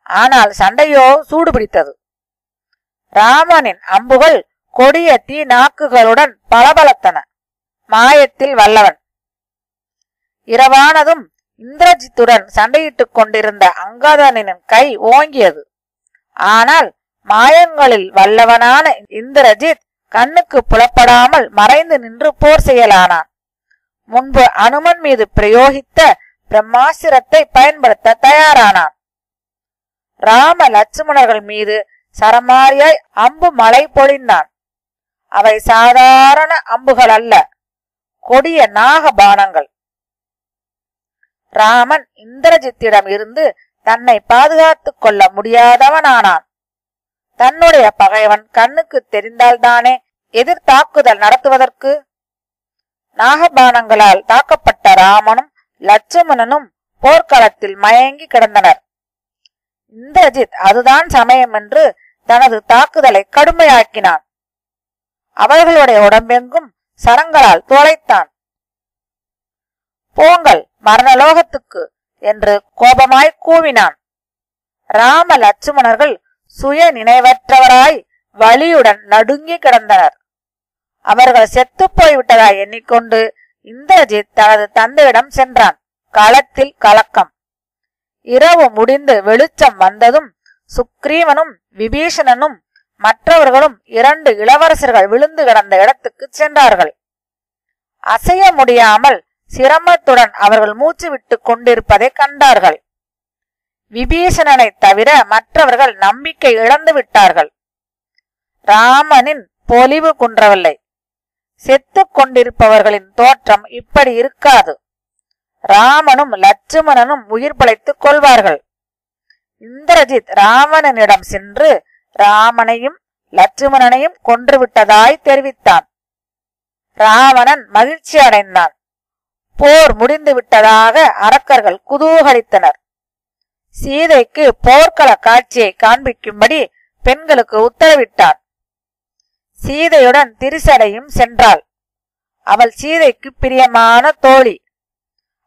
ஆனால் சண்டையோ சூடுபிடித்தது. ராமனின் அம்புகள் கொடிய தீ நாக்குகளுடன் பளபளத்தன. மாயத்தில் வல்லவன். இரவானதும் இந்திரஜித்துடன் சண்டையிட்டுக் கொண்டிருந்த அங்கதனின் கை ஓங்கியது. ஆனால் மாயங்களில் வல்லவனான இந்திரஜித் கண்ணுக்கு புலப்படாமல் மறைந்து நின்று போர் செய்யலானான். முன்பு அனுமன் மீது பிரயோகித்த பிரம்மாஸ்திரத்தை பயன்படுத்த தயாரானான். ராம லட்சுமணர்கள் மீது சரமாரியாய் அம்பு மழை பொழிந்தான். அவை சாதாரண அம்புகள் அல்ல, கொடிய நாகபானங்கள். ராமன் இந்திரஜித்திடம் இருந்து தன்னை பாதுகாத்துக் கொள்ள முடியாதவனானான். தன்னுடைய பகைவன் கண்ணுக்கு தெரிந்தால்தானே எதிர்த்தாக்குதல் நடத்துவதற்கு. நாகபானங்களால் தாக்கப்பட்ட ராமனும் லட்சுமணனும் போர்க்களத்தில் மயங்கி கிடந்தனர். இந்திரஜித் அதுதான் சமயம் என்று தனது தாக்குதலை கடுமையாக்கினான். அவர்களுடைய உடம்பெங்கும் சரங்களால் துளைத்தான். போங்கள் மரணலோகத்துக்கு என்று கோபமாய் கூவினான். ராம லட்சுமணர்கள் சுய நினைவற்றவராய் வலியுடன் நடுங்கி கிடந்தனர். அவர்கள் செத்து போய்விட்டதாய் எண்ணிக்கொண்டு இந்திரஜித் தனது தந்தையிடம் சென்றான். களத்தில் கலக்கம். இரவு முடிந்து வெளிச்சம் வந்ததும் சுக்ரீவனும் விபீஷணனும் மற்றவர்களும் 2 இளவரசர்கள் விழுந்து கிடந்த இடத்துக்கு சென்றார்கள். அசைய முடியாமல் சிரமத்துடன் அவர்கள் மூச்சு விட்டு கொண்டிருப்பதை கண்டார்கள். விபீஷணனை தவிர மற்றவர்கள் நம்பிக்கை இழந்து விட்டார்கள். ராமனின் பொலிவு குன்றவில்லை. செத்துக் கொண்டிருப்பவர்களின் தோற்றம் இப்படி இருக்காது. ராமனும் லட்சுமணனும் உயிர் பிழைத்துக் கொள்வார்கள். இந்திரஜித் ராவணனிடம் சென்று ராமனையும் லட்சுமணனையும் கொன்றுவிட்டதாய் தெரிவித்தான். ராவணன் மகிழ்ச்சி அடைந்தான். போர் முடிந்து விட்டதாக அரக்கர்கள் குதூகலித்தனர். சீதைக்கு போர்க்கள காட்சியை காண்பிக்கும்படி பெண்களுக்கு உத்தரவிட்டான். சீதையுடன் திரிசடையும் சென்றாள். அவள் சீதைக்கு பிரியமான தோழி.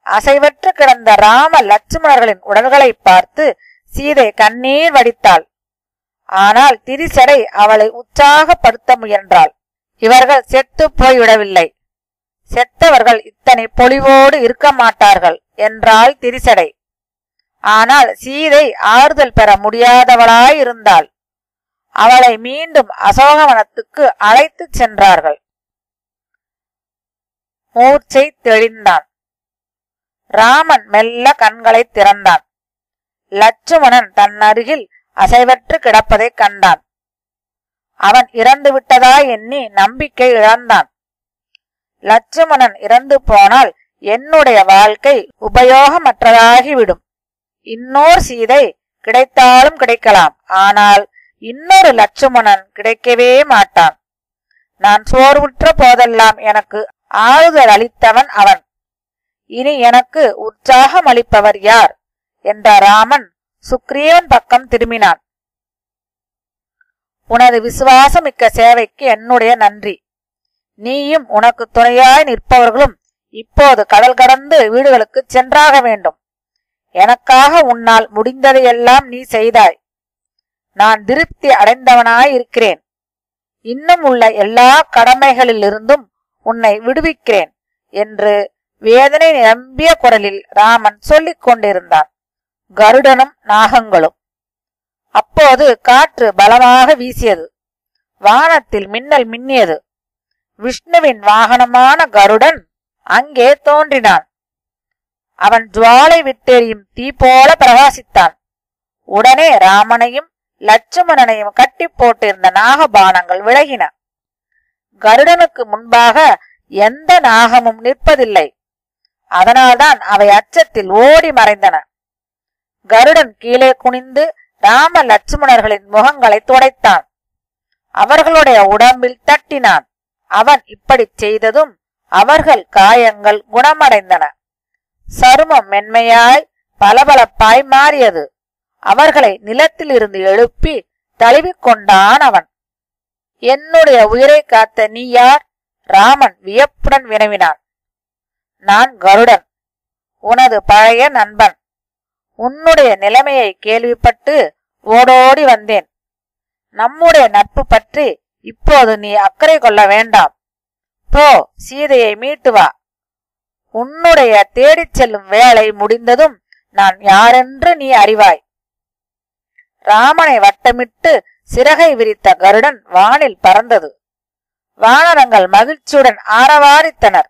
அசைவற்று கிடந்த ராம லட்சுமணர்களின் உடல்களை பார்த்து சீதை கண்ணீர் வடித்தாள். ஆனால் திரிசடை அவளை உற்சாகப்படுத்த முயன்றாள். இவர்கள் செத்து போய்விடவில்லை. செத்தவர்கள் இத்தனை பொலிவோடு இருக்க மாட்டார்கள் என்றாள் திரிசடை. ஆனால் சீதை ஆறுதல் பெற முடியாதவளாயிருந்தாள். அவளை மீண்டும் அசோகவனத்துக்கு அழைத்துச் சென்றார்கள். மூர்ச்சை தெளிந்தான். ராமன் மெல்ல கண்களை திறந்தான். லட்சுமணன் தன் அருகில் அசைவற்று கிடப்பதை கண்டான். அவன் இறந்து விட்டதா எண்ணி நம்பிக்கை இழந்தான். லட்சுமணன் இறந்து போனால் என்னுடைய வாழ்க்கை உபயோகமற்றதாகிவிடும். இன்னொரு சீதை கிடைத்தாலும் கிடைக்கலாம். ஆனால் இன்னொரு லட்சுமணன் கிடைக்கவே மாட்டான். நான் சோர்வுற்ற போதெல்லாம் எனக்கு ஆறுதல் அளித்தவன் அவன். இனி எனக்கு உற்சாகம் அளிப்பவர் யார் என்ற ராமன் சுக்ரீவன் பக்கம் திரும்பினான். உனது விசுவாசமிக்க சேவைக்கு என்னுடைய நன்றி. நீயும் உனக்கு துணையாய் நிற்பவர்களும் இப்போது கடல் கடந்து வீடுகளுக்கு சென்றாக வேண்டும். எனக்காக உன்னால் முடிந்ததையெல்லாம் நீ செய்தாய். நான் திருப்தி அடைந்தவனாய் இருக்கிறேன். இன்னும் உள்ள எல்லா கடமைகளிலிருந்தும் உன்னை விடுவிக்கிறேன் என்று வேதனை நிரம்பிய குரலில் ராமன் சொல்லிக் கொண்டிருந்தான். கருடனும் நாகங்களும். அப்போது காற்று பலமாக வீசியது. வானத்தில் மின்னல் மின்னியது. விஷ்ணுவின் வாகனமான கருடன் அங்கே தோன்றினான். அவன் ஜுவாலை விட்டெறியும் தீ போல பிரகாசித்தான். உடனே ராமனையும் லட்சுமணனையும் கட்டி போட்டிருந்த நாகபானங்கள் விலகின. கருடனுக்கு முன்பாக எந்த நாகமும் நிற்பதில்லை. அதனால்தான் அவை அச்சத்தில் ஓடி மறைந்தன. கருடன் கீழே குனிந்து ராம லட்சுமணர்களின் முகங்களை துடைத்தான். அவர்களுடைய உடம்பில் தட்டினான். அவன் இப்படி செய்ததும் அவர்கள் காயங்கள் குணமடைந்தன. சருமம் மென்மையாய் பளபளப்பாய் மாறியது. அவர்களை நிலத்தில் இருந்து எழுப்பி தழுவிக்கொண்டான் அவன். என்னுடைய உயிரை காத்த நீ யார்? ராமன் வியப்புடன் வினவினான். நான் கருடன், உனது பழைய நண்பன். உன்னுடைய நிலைமையை கேள்விப்பட்டு ஓடோடி வந்தேன். நம்முடைய நட்பு பற்றி இப்போது நீ அக்கறை கொள்ள வேண்டாம். போ, சீதையை மீட்டு வா. உன்னுடைய தேடிச் செல்லும் வேலை முடிந்ததும் நான் யாரென்று நீ அறிவாய். ராமனை வட்டமிட்டு சிறகை விரித்த கருடன் வானில் பறந்தது. வானரங்கள் மகிழ்ச்சியுடன் ஆரவாரித்தனர்.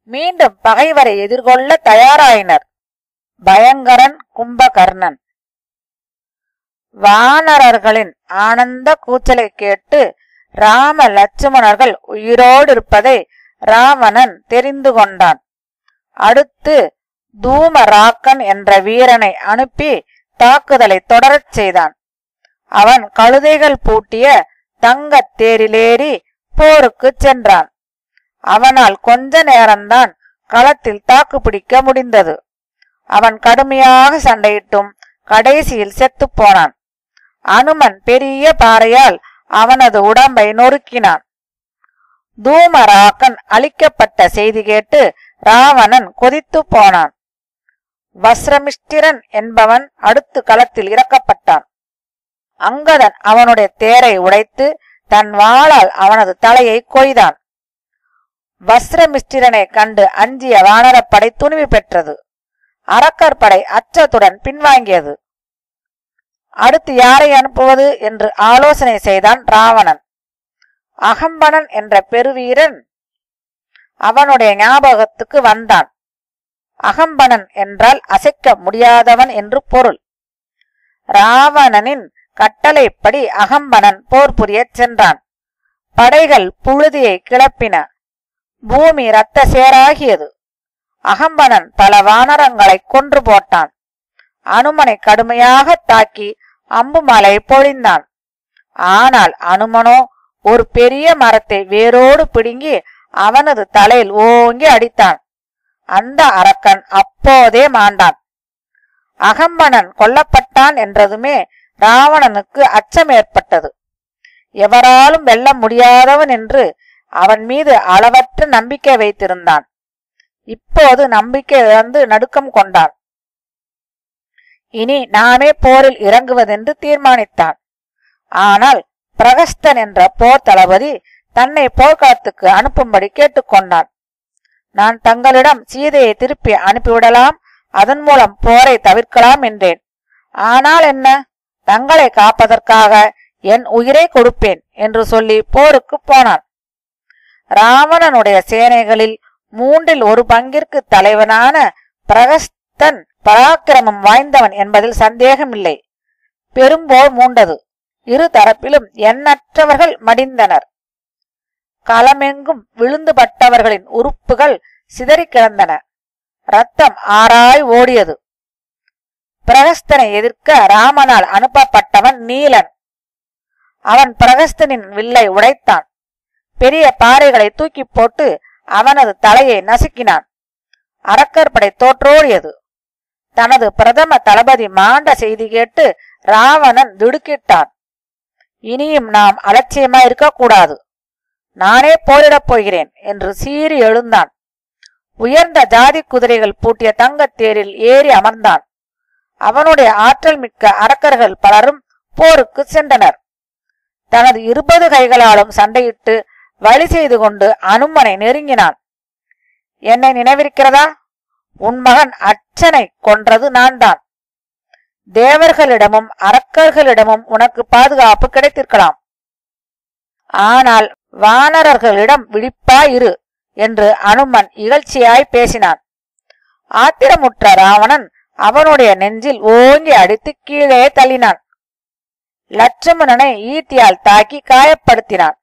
மீண்டும் பகைவரை எதிர்கொள்ள தயாராயினர். பயங்கரன் கும்பகர்ணன். வானரர்களின் ஆனந்த கூச்சலை கேட்டு ராம லட்சுமணர்கள் உயிரோடு இருப்பதை ராவணன் தெரிந்து கொண்டான். அடுத்து தூமராக்கன் என்ற வீரனை அனுப்பி தாக்குதலை தொடரச் செய்தான். அவன் கழுதைகள் பூட்டிய தங்கத் தேரிலேறி போருக்கு சென்றான். அவனால் கொஞ்ச நேரம்தான் களத்தில் தாக்குப்பிடிக்க முடிந்தது. அவன் கடுமையாக சண்டையிட்டும் கடைசியில் செத்து போனான். அனுமன் பெரிய பாறையால் அவனது உடம்பை நொறுக்கினான். தூமராக்கன் அழிக்கப்பட்ட செய்தி கேட்டு ராவணன் கொதித்து போனான். வஸ்ரமிஷ்டிரன் என்பவன் அடுத்து களத்தில் இறக்கப்பட்டான். அங்கதன் அவனுடைய தேரை உடைத்து தன் வாளால் அவனது தலையை கொய்தான். வஸ்ரமிஷ்டிரனை கண்டு அஞ்சிய வானரப்படை துணிவு பெற்றது. அரக்கற்படை அச்சத்துடன் பின்வாங்கியது. அடுத்து யாரை அனுப்புவது என்று ஆலோசனை செய்தான் ராவணன். அகம்பனன் என்ற பெருவீரன் அவனுடைய ஞாபகத்துக்கு வந்தான். அகம்பனன் என்றால் அசைக்க முடியாதவன் என்று பொருள். ராவணனின் கட்டளைப்படி அகம்பனன் போர் புரியச் சென்றான். படைகள் புழுதியை கிளப்பின. பூமி இரத்த சேராகியது. அகம்பனன் பல வானரங்களை கொன்று போட்டான். அனுமனை கடுமையாக தாக்கி அம்பு மலை பொழிந்தான். ஆனால் அனுமனோ ஒரு பெரிய மரத்தை வேரோடு பிடுங்கி அவனது தலையில் ஓங்கி அடித்தான். அந்த அரக்கன் அப்போதே மாண்டான். அகம்பனன் கொல்லப்பட்டான் என்றதுமே ராவணனுக்கு அச்சம் ஏற்பட்டது. எவராலும் வெல்ல முடியாதவன் என்று அவன் மீது அளவற்ற நம்பிக்கை வைத்திருந்தான். இப்போது நம்பிக்கை இழந்து நடுக்கம் கொண்டான். இனி நாமே போரில் இறங்குவதென்று தீர்மானித்தான். ஆனால் பிரகஸ்தன் என்ற போர் தளபதி தன்னை போர்க்களத்துக்கு அனுப்பும்படி கேட்டுக்கொண்டான். நான் தங்களிடம் சீதையை திருப்பி அனுப்பிவிடலாம், அதன் மூலம் போரை தவிர்க்கலாம் என்றேன். ஆனால் என்ன, தங்களை காப்பதற்காக என் உயிரை கொடுப்பேன் என்று சொல்லி போருக்கு போனான். ராவணனுடைய சேனைகளில் 1/3 பங்கிற்கு தலைவனான பிரகஸ்தன் பராக்கிரமம் வாய்ந்தவன் என்பதில் சந்தேகமில்லை. பெரும்போர் மூண்டது. இரு தரப்பிலும் எண்ணற்றவர்கள் மடிந்தனர். களமெங்கும் விழுந்துபட்டவர்களின் உறுப்புகள் சிதறி கிடந்தன. ரத்தம் ஆறாய் ஓடியது. பிரகஸ்தனை எதிர்க்க ராமனால் அனுப்பப்பட்டவன் நீலன். அவன் பிரகஸ்தனின் வில்லை உடைத்தான். பெரிய பாறைகளை தூக்கி போட்டு அவனது தலையை நசுக்கினான். அரக்கர் படை தோற்றோடியது. தனது பிரதம தளபதி மாண்ட செய்தி கேட்டு ராவணன் திடுக்கிட்டான். இனியும் நாம் அலட்சியமா இருக்கக்கூடாது, நானே போரிடப் போகிறேன் என்று சீறி எழுந்தான். உயர்ந்த ஜாதி குதிரைகள் பூட்டிய தங்கத் தேரில் ஏறி அமர்ந்தான். அவனுடைய ஆற்றல் மிக்க அரக்கர்கள் பலரும் போருக்கு சென்றனர். தனது 20 கைகளாலும் சண்டையிட்டு வழி செய்து கொண்டு அனுமனை நெருங்கினான். என்னை நினைவிருக்கிறதா? உன் மகன் அச்சனை கொன்றது நான் தான். தேவர்களிடமும் அரக்கர்களிடமும் உனக்கு பாதுகாப்பு கிடைத்திருக்கலாம். ஆனால் வானரர்களிடம் விழிப்பாயிரு என்று அனுமன் இகழ்ச்சியாய் பேசினான். ஆத்திரமுற்ற ராவணன் அவனுடைய நெஞ்சில் ஓங்கி அடித்து கீழே தள்ளினான். லட்சுமணனை ஈட்டியால் தாக்கி காயப்படுத்தினான்.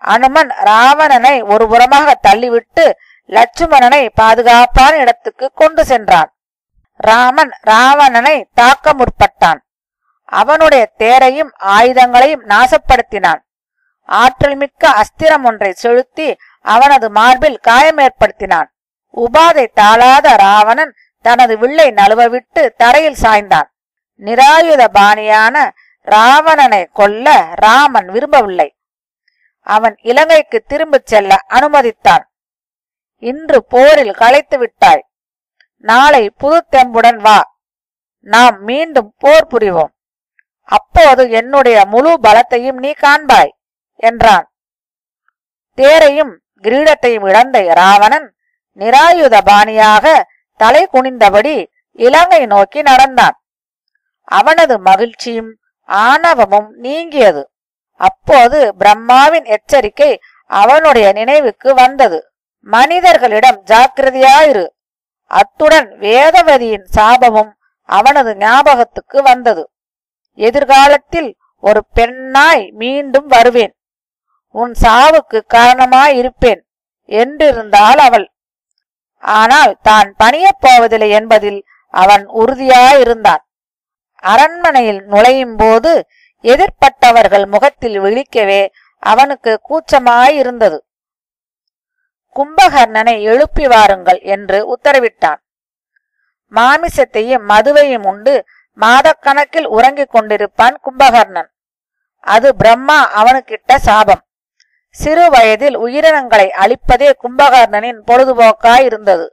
அனுமன் ராவணனை ஒரு புறமாக தள்ளிவிட்டு லட்சுமணனை பாதுகாப்பான இடத்துக்கு கொண்டு சென்றான். ராமன் ராவணனை தாக்க முற்பட்டான். அவனுடைய தேரையும் ஆயுதங்களையும் நாசப்படுத்தினான். ஆற்றல் மிக்க அஸ்திரம் ஒன்றை செலுத்தி அவனது மார்பில் காயம் ஏற்படுத்தினான். உபாதை தாளாத ராவணன் தனது வில்லை நழுவவிட்டு தரையில் சாய்ந்தான். நிராயுத பாணியான ராவணனை கொல்ல ராமன் விரும்பவில்லை. அவன் இலங்கைக்கு திரும்பிச் செல்ல அனுமதித்தான். இன்று போரில் களைத்து விட்டாய், நாளை புது தெம்புடன் வா, நாம் மீண்டும் போர் புரிவோம். அப்போது என்னுடைய முழு பலத்தையும் நீ காண்பாய் என்றான். தேரையும் கிரீடத்தையும் இழந்த ராவணன் நிராயுத பாணியாக தலை குனிந்தபடி இலங்கை நோக்கி நடந்தான். அவனது மகிழ்ச்சியும் ஆணவமும் நீங்கியது. அப்போது பிரம்மாவின் எச்சரிக்கை அவனுடைய நினைவுக்கு வந்தது. மனிதர்களிடம் ஜாக்கிரதையாயிரு. அத்துடன் வேதவதியின் சாபமும் அவனது ஞாபகத்துக்கு வந்தது. எதிர்காலத்தில் ஒரு பெண்ணாய் மீண்டும் வருவேன், உன் சாவுக்கு காரணமாயிருப்பேன் என்றிருந்தாள் அவள். ஆனால் தான் பணியப் போவதில்லை என்பதில் அவன் உறுதியாயிருந்தான். அரண்மனையில் நுழையும் போது எதிர்ப்பட்டவர்கள் முகத்தில் விழிக்கவே அவனுக்கு கூச்சமாயிருந்தது. கும்பகர்ணனை எழுப்பி வாருங்கள் என்று உத்தரவிட்டான். மாமிசத்தையும் மதுவையும் உண்டு மாதக்கணக்கில் உறங்கிக் கொண்டிருப்பான் கும்பகர்ணன். அது பிரம்மா அவனுக்கிட்ட சாபம். சிறு வயதில் உயிரினங்களை அழிப்பதே கும்பகர்ணனின் பொழுதுபோக்காயிருந்தது.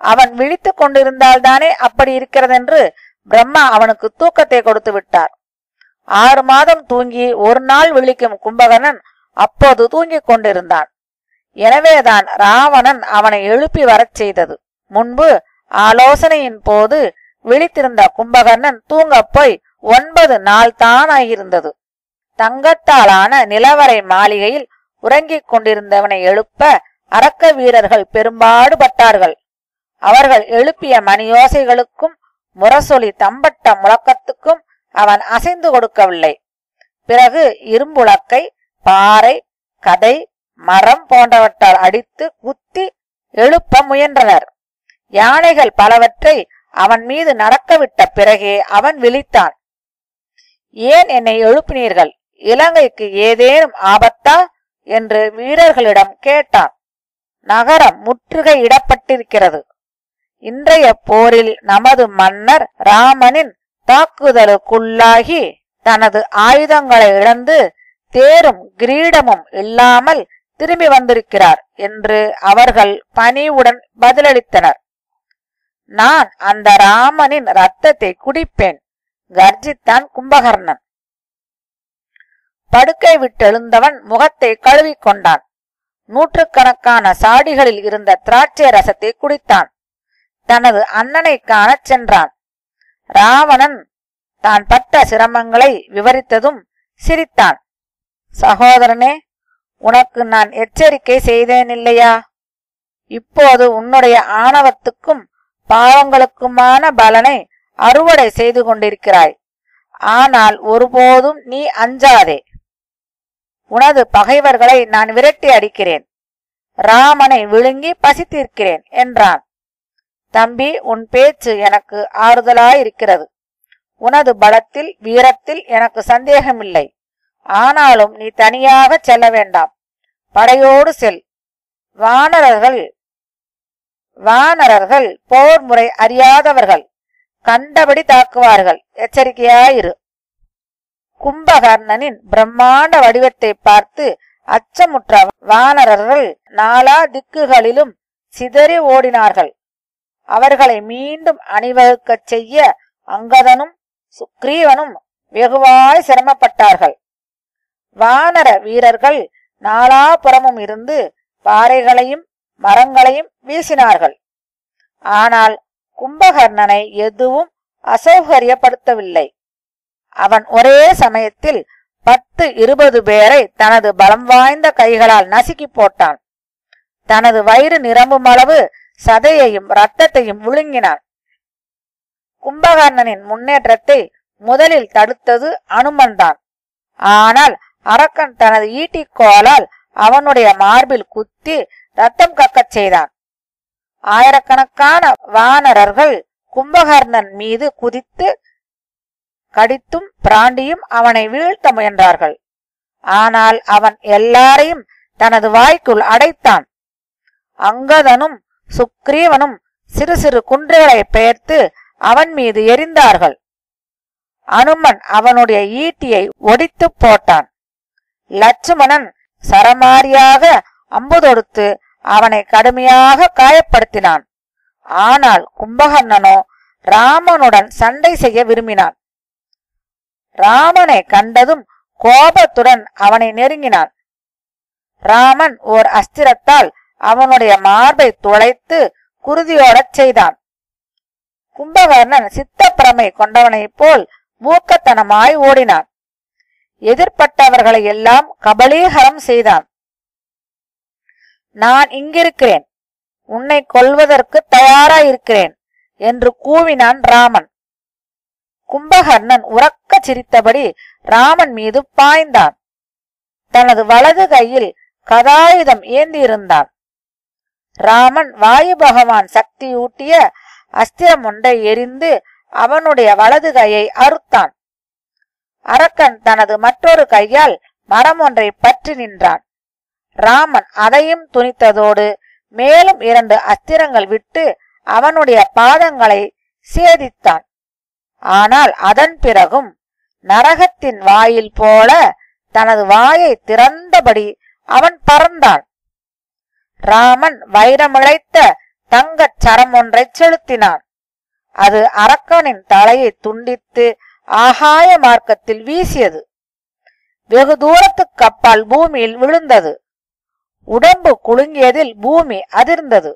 அவன் விழித்து கொண்டிருந்தால்தானே அப்படி இருக்கிறதென்று பிரம்மா அவனுக்கு தூக்கத்தை கொடுத்து விட்டார். 6 மாதம் தூங்கி ஒரு நாள் விழிக்கும் கும்பகர்ணன் அப்போது தூங்கிக் கொண்டிருந்தான். எனவேதான் ராவணன் அவனை எழுப்பி வரச் செய்தது. முன்பு ஆலோசனையின் போது விழித்திருந்த கும்பகர்ணன் தூங்கப் போய் 9 நாள் தான் ஆகியிருந்தது. தங்கத்தாலான நிலவரை மாளிகையில் உறங்கிக் கொண்டிருந்தவனை எழுப்ப அரக்க வீரர்கள் பெரும்பாடுபட்டார்கள். அவர்கள் எழுப்பிய மணியோசைகளுக்கும் முரசொலி தம்பட்ட முழக்கத்துக்கும் அவன் அசைந்து கொடுக்கவில்லை. பிறகு இரும்புலக்கை, பாறை, கதை, மரம் போன்றவற்றால் அடித்து குத்தி எழுப்ப முயன்றனர். யானைகள் பலவற்றை அவன் மீது நடக்கவிட்ட பிறகே அவன் விழித்தான். ஏன் என்னை எழுப்பினீர்கள்? இலங்கைக்கு ஏதேனும் ஆபத்தா என்று வீரர்களிடம் கேட்டான். நகரம் முற்றுகையிடப்பட்டிருக்கிறது. இன்றைய போரில் நமது மன்னர் ராமனின் தாக்குதலுக்குள்ளாகி தனது ஆயுதங்களை இழந்து தேரும் கிரீடமும் இல்லாமல் திரும்பி வந்திருக்கிறார் என்று அவர்கள் பணிவுடன் பதிலளித்தனர். நான் அந்த ராமனின் இரத்தத்தை குடிப்பேன், கர்ஜித்தான் கும்பகர்ணன். படுக்கை விட்டெழுந்தவன் முகத்தை கழுவிக்கொண்டான். 100கணக்கான சாடிகளில் இருந்த திராட்சை ரசத்தை குடித்தான். தனது அண்ணனை காணச் சென்றான். ராவணன் தான் பட்ட சிரமங்களை விவரித்ததும் சிரித்தான். சகோதரனே, உனக்கு நான் எச்சரிக்கை செய்தேன் இல்லையா? இப்போது உன்னுடைய ஆணவத்துக்கும் பாவங்களுக்குமான பலனை அறுவடை செய்து கொண்டிருக்கிறாய். ஆனால் ஒருபோதும் நீ அஞ்சாதே. உனது பகைவர்களை நான் விரட்டி அடிக்கிறேன், ராமனை விழுங்கி பசி தீர்க்கிறேன் என்றான். தம்பி, உன் பேச்சு எனக்கு ஆறுதலாயிருக்கிறது. உனது பலத்தில் வீரத்தில் எனக்கு சந்தேகமில்லை. ஆனாலும் நீ தனியாக செல்ல வேண்டாம். படையோடு செல். வானரர்கள் போர் முறை அறியாதவர்கள், கண்டபடி தாக்குவார்கள், எச்சரிக்கையாயிரு. கும்பகர்ணனின் பிரம்மாண்ட வடிவத்தை பார்த்து அச்சமுற்ற வானரர்கள் நாலா திக்குகளிலும் சிதறி ஓடினார்கள். அவர்களை மீண்டும் அணிவகுக்கச் செய்ய அங்கதனும் சுக்ரீவனும் வெகுவாய் சிரமப்பட்டார்கள். வானர வீரர்கள் நாலாபுறமும் இருந்து பாறைகளையும் மரங்களையும் வீசினார்கள். ஆனால் கும்பகர்ணனை எதுவும் அசௌகரியப்படுத்தவில்லை. அவன் ஒரே சமயத்தில் 10-20 பேரை தனது பலம் வாய்ந்த கைகளால் நசுக்கி போட்டான். தனது வயிறு நிரம்பும் அளவு சதையையும் இரத்தத்தையும் விழுங்கினான். கும்பகர்ணனின் முன்னேற்றத்தை முதலில் தடுத்தது அனுமன் தான். ஆனால் அரக்கன் தனது ஈட்டிக்கோலால் அவனுடைய மார்பில் குத்தி ரத்தம் கக்கச் செய்தான். ஆயிரக்கணக்கான வானரர்கள் கும்பகர்ணன் மீது குதித்து கடித்தும் பிராண்டியும் அவனை வீழ்த்த முயன்றார்கள். ஆனால் அவன் எல்லாரையும் தனது வாய்க்குள் அடைத்தான். அங்கதனும் சுக்ரீவனும் சிறு சிறு குன்றுகளை பெயர்த்து அவன் மீது எரிந்தார்கள். அனுமன் அவனுடைய ஈட்டியை ஒடித்து போட்டான். லட்சுமணன் சரமாரியாக அம்பு தொடுத்து அவனை கடுமையாக காயப்படுத்தினான். ஆனால் கும்பகர்ணனோ ராமனுடன் சண்டை செய்ய விரும்பினான். ராமனை கண்டதும் கோபத்துடன் அவனை நெருங்கினான். ராமன் ஓர் அஸ்திரத்தால் அவனுடைய மார்பை துளைத்து குருதியோடச் செய்தான். கும்பகர்ணன் சித்தப்பிரமை கொண்டவனைப் போல் மூக்கத்தனமாய் ஓடினான். எதிர்பட்டவர்களை எல்லாம் கபலீகரம் செய்தான். நான் இங்கிருக்கிறேன், உன்னை கொல்வதற்கு தயாராயிருக்கிறேன் என்று கூவினான் ராமன். கும்பகர்ணன் உரக்க சிரித்தபடி ராமன் மீது பாய்ந்தான். தனது வலது கையில் கதாயுதம் ஏந்தியிருந்தான். ராமன் வாயு பகவான் சக்தியூட்டிய அஸ்திரம் ஒன்றை எரிந்து அவனுடைய வலது கையை அறுத்தான். அரக்கன் தனது மற்றொரு கையால் மரம் ஒன்றை பற்றி நின்றான். ராமன் அதையும் துணித்ததோடு மேலும் 2 அஸ்திரங்கள் விட்டு அவனுடைய பாதங்களை சேதித்தான். ஆனால் அதன் பிறகும் நரகத்தின் வாயில் போல தனது வாயை திறந்தபடி அவன் பறந்தான். ராமன் வைரமிழைத்த தங்கச் சரம் ஒன்றை செலுத்தினான். அது அரக்கனின் தலையை துண்டித்து ஆகாய மார்க்கத்தில் வீசியது. வெகு தூரத்துக்கு அப்பால் பூமியில் விழுந்தது. உடம்பு குலுங்கியதில் பூமி அதிர்ந்தது.